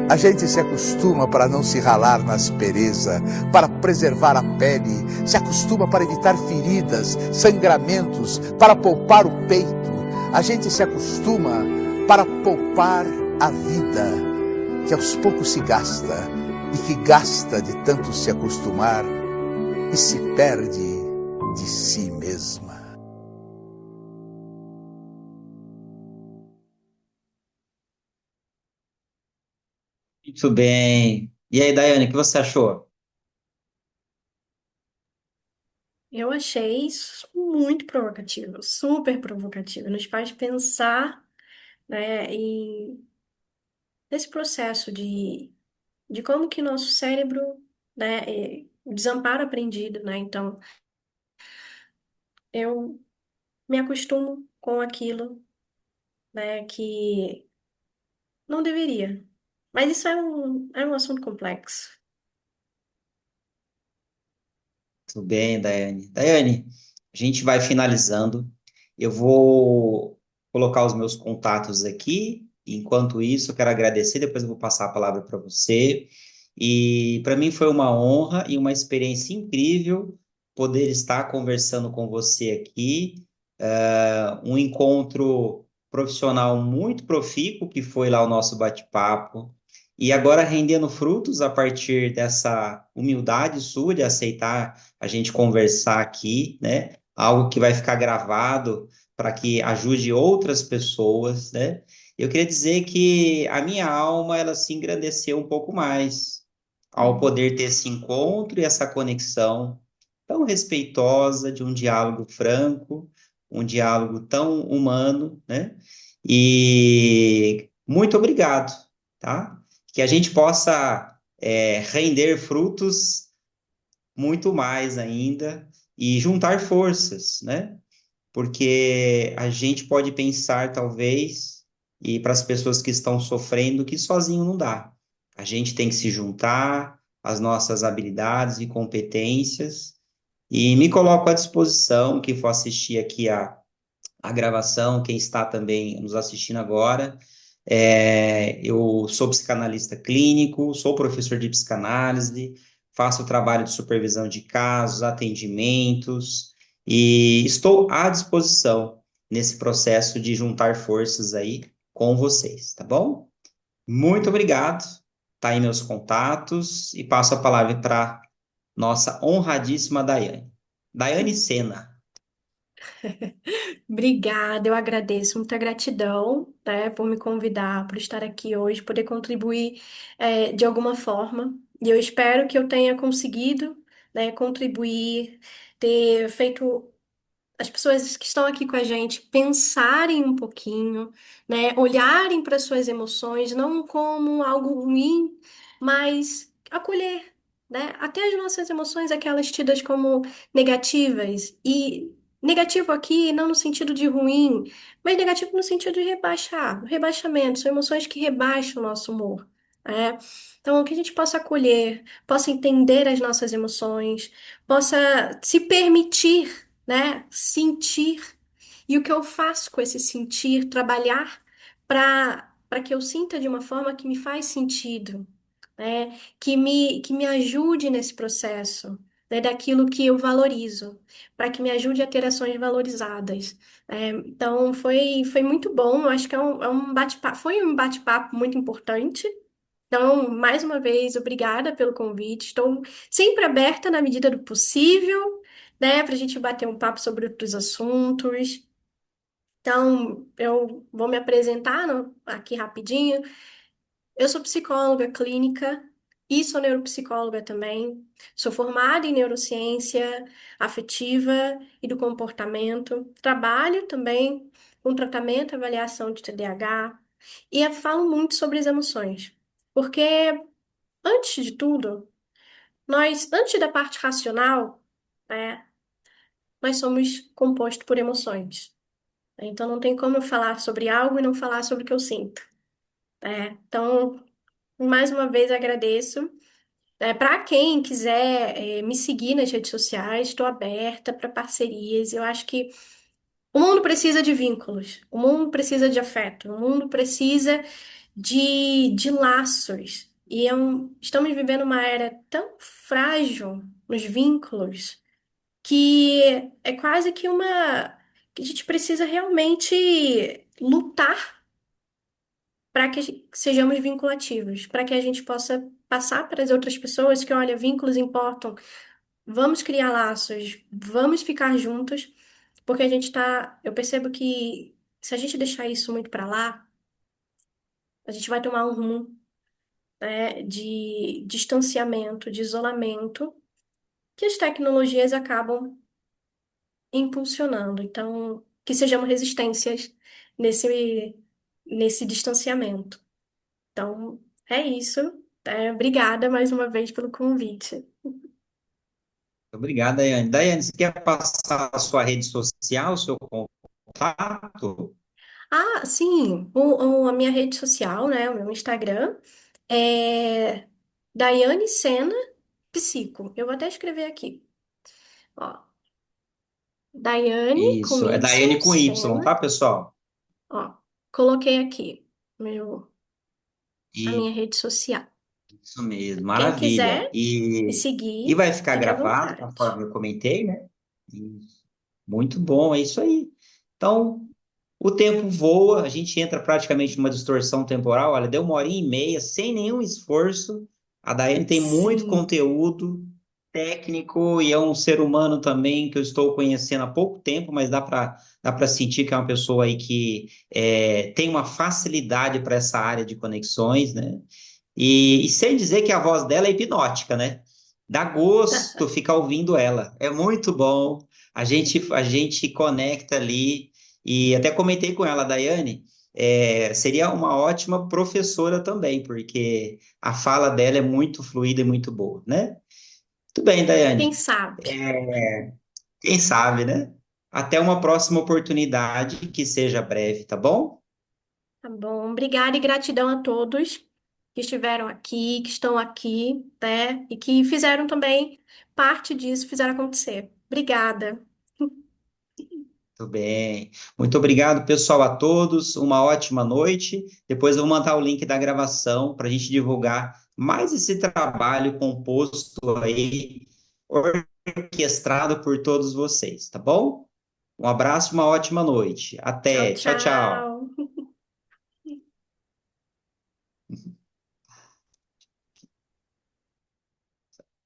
A gente se acostuma para não se ralar na aspereza, para preservar a pele, se acostuma para evitar feridas, sangramentos, para poupar o peito. A gente se acostuma para poupar a vida, que aos poucos se gasta, e que gasta de tanto se acostumar e se perde de si mesma. Muito bem. E aí, Daiane, o que você achou? Eu achei isso muito provocativo, super provocativo. Nos faz pensar, né, nesse processo de como que nosso cérebro, né, o desamparo aprendido, né? Então, eu me acostumo com aquilo, né, que não deveria. Mas isso é um assunto complexo. Tudo bem, Daiane. Daiane, a gente vai finalizando. Eu vou colocar os meus contatos aqui. Enquanto isso, eu quero agradecer, depois eu vou passar a palavra para você. E para mim foi uma honra e uma experiência incrível poder estar conversando com você aqui. Um encontro profissional muito profícuo, que foi lá o nosso bate-papo. E agora rendendo frutos a partir dessa humildade sua de aceitar a gente conversar aqui, né? Algo que vai ficar gravado para que ajude outras pessoas, né? Eu queria dizer que a minha alma, ela se engrandeceu um pouco mais ao Uhum. poder ter esse encontro e essa conexão tão respeitosa, de um diálogo franco, um diálogo tão humano, né? E muito obrigado, tá? Que a gente possa render frutos muito mais ainda e juntar forças, né? Porque a gente pode pensar, talvez, e para as pessoas que estão sofrendo, que sozinho não dá. A gente tem que se juntar, as nossas habilidades e competências, e me coloco à disposição, que for assistir aqui a gravação, quem está também nos assistindo agora. Eu sou psicanalista clínico, sou professor de psicanálise, faço trabalho de supervisão de casos, atendimentos, e estou à disposição nesse processo de juntar forças aí com vocês, tá bom? Muito obrigado, tá aí meus contatos, e passo a palavra para nossa honradíssima Daiane. Daiane Sena. Obrigada, eu agradeço, muita gratidão, né, por me convidar, por estar aqui hoje, poder contribuir, de alguma forma. E eu espero que eu tenha conseguido, né, contribuir, ter feito as pessoas que estão aqui com a gente pensarem um pouquinho, né? Olharem para suas emoções não como algo ruim, mas acolher, né? Até as nossas emoções, aquelas tidas como negativas. E negativo aqui não no sentido de ruim, mas negativo no sentido de rebaixar, rebaixamento. São emoções que rebaixam o nosso humor. Né? Então, que a gente possa acolher, possa entender as nossas emoções, possa se permitir, né? Sentir. E o que eu faço com esse sentir? Trabalhar para que eu sinta de uma forma que me faz sentido, né? Que me ajude nesse processo, né? Daquilo que eu valorizo, para que me ajude a ter ações valorizadas. Então, foi muito bom. Eu acho que é um bate-papo, foi um bate-papo muito importante. Então, mais uma vez, obrigada pelo convite. Estou sempre aberta na medida do possível, né, para a gente bater um papo sobre outros assuntos. Então, eu vou me apresentar aqui rapidinho. Eu sou psicóloga clínica e sou neuropsicóloga também. Sou formada em neurociência afetiva e do comportamento. Trabalho também com tratamento e avaliação de TDAH. E eu falo muito sobre as emoções. Porque antes de tudo, antes da parte racional, né, nós somos compostos por emoções. Então, não tem como eu falar sobre algo e não falar sobre o que eu sinto. Então, mais uma vez, agradeço. Para quem quiser, me seguir nas redes sociais, estou aberta para parcerias. Eu acho que o mundo precisa de vínculos, o mundo precisa de afeto, o mundo precisa de laços. E estamos vivendo uma era tão frágil nos vínculos que é quase que que a gente precisa realmente lutar para que sejamos vinculativos, para que a gente possa passar para as outras pessoas que, olha, vínculos importam, vamos criar laços, vamos ficar juntos, porque eu percebo que se a gente deixar isso muito para lá, a gente vai tomar um rumo, né, de distanciamento, de isolamento, que as tecnologias acabam impulsionando. Então, que sejamos resistências nesse, nesse distanciamento. Então, é isso. Obrigada mais uma vez pelo convite. Obrigado, Daiane. Daiane, você quer passar a sua rede social, o seu contato? Ah, sim, a minha rede social, né, o meu Instagram é Daiane Sena Psico. Eu vou até escrever aqui. Ó, Daiane com Isso, é Daiane Y, com Y, Sena. tá, pessoal? Ó, coloquei aqui a E minha rede social. isso mesmo, Quem maravilha. quiser me E seguir, vai ficar fique à gravado, vontade. conforme eu comentei, né? Isso. Muito bom, é isso aí. Então, o tempo voa, a gente entra praticamente numa distorção temporal. Olha, deu 1h30, sem nenhum esforço. A Daiane tem muito Sim. conteúdo técnico e é um ser humano também que eu estou conhecendo há pouco tempo, mas dá para sentir que é uma pessoa aí que tem uma facilidade para essa área de conexões, né? E sem dizer que a voz dela é hipnótica, né? Dá gosto ficar ouvindo ela. É muito bom. A gente conecta ali. E até comentei com ela, Daiane, seria uma ótima professora também, porque a fala dela é muito fluida e muito boa, né? Tudo bem, Quem Daiane. sabe? Quem sabe, né? Até uma próxima oportunidade, que seja breve, tá bom? Tá bom. Obrigada e gratidão a todos que estiveram aqui, que estão aqui, né? E que fizeram também parte disso, fizeram acontecer. Obrigada. Tudo bem. Muito obrigado, pessoal, a todos. Uma ótima noite. Depois eu vou mandar o link da gravação para a gente divulgar mais esse trabalho composto aí, orquestrado por todos vocês, tá bom? Um abraço, uma ótima noite. Tchau, Até. Tchau, tchau. tchau.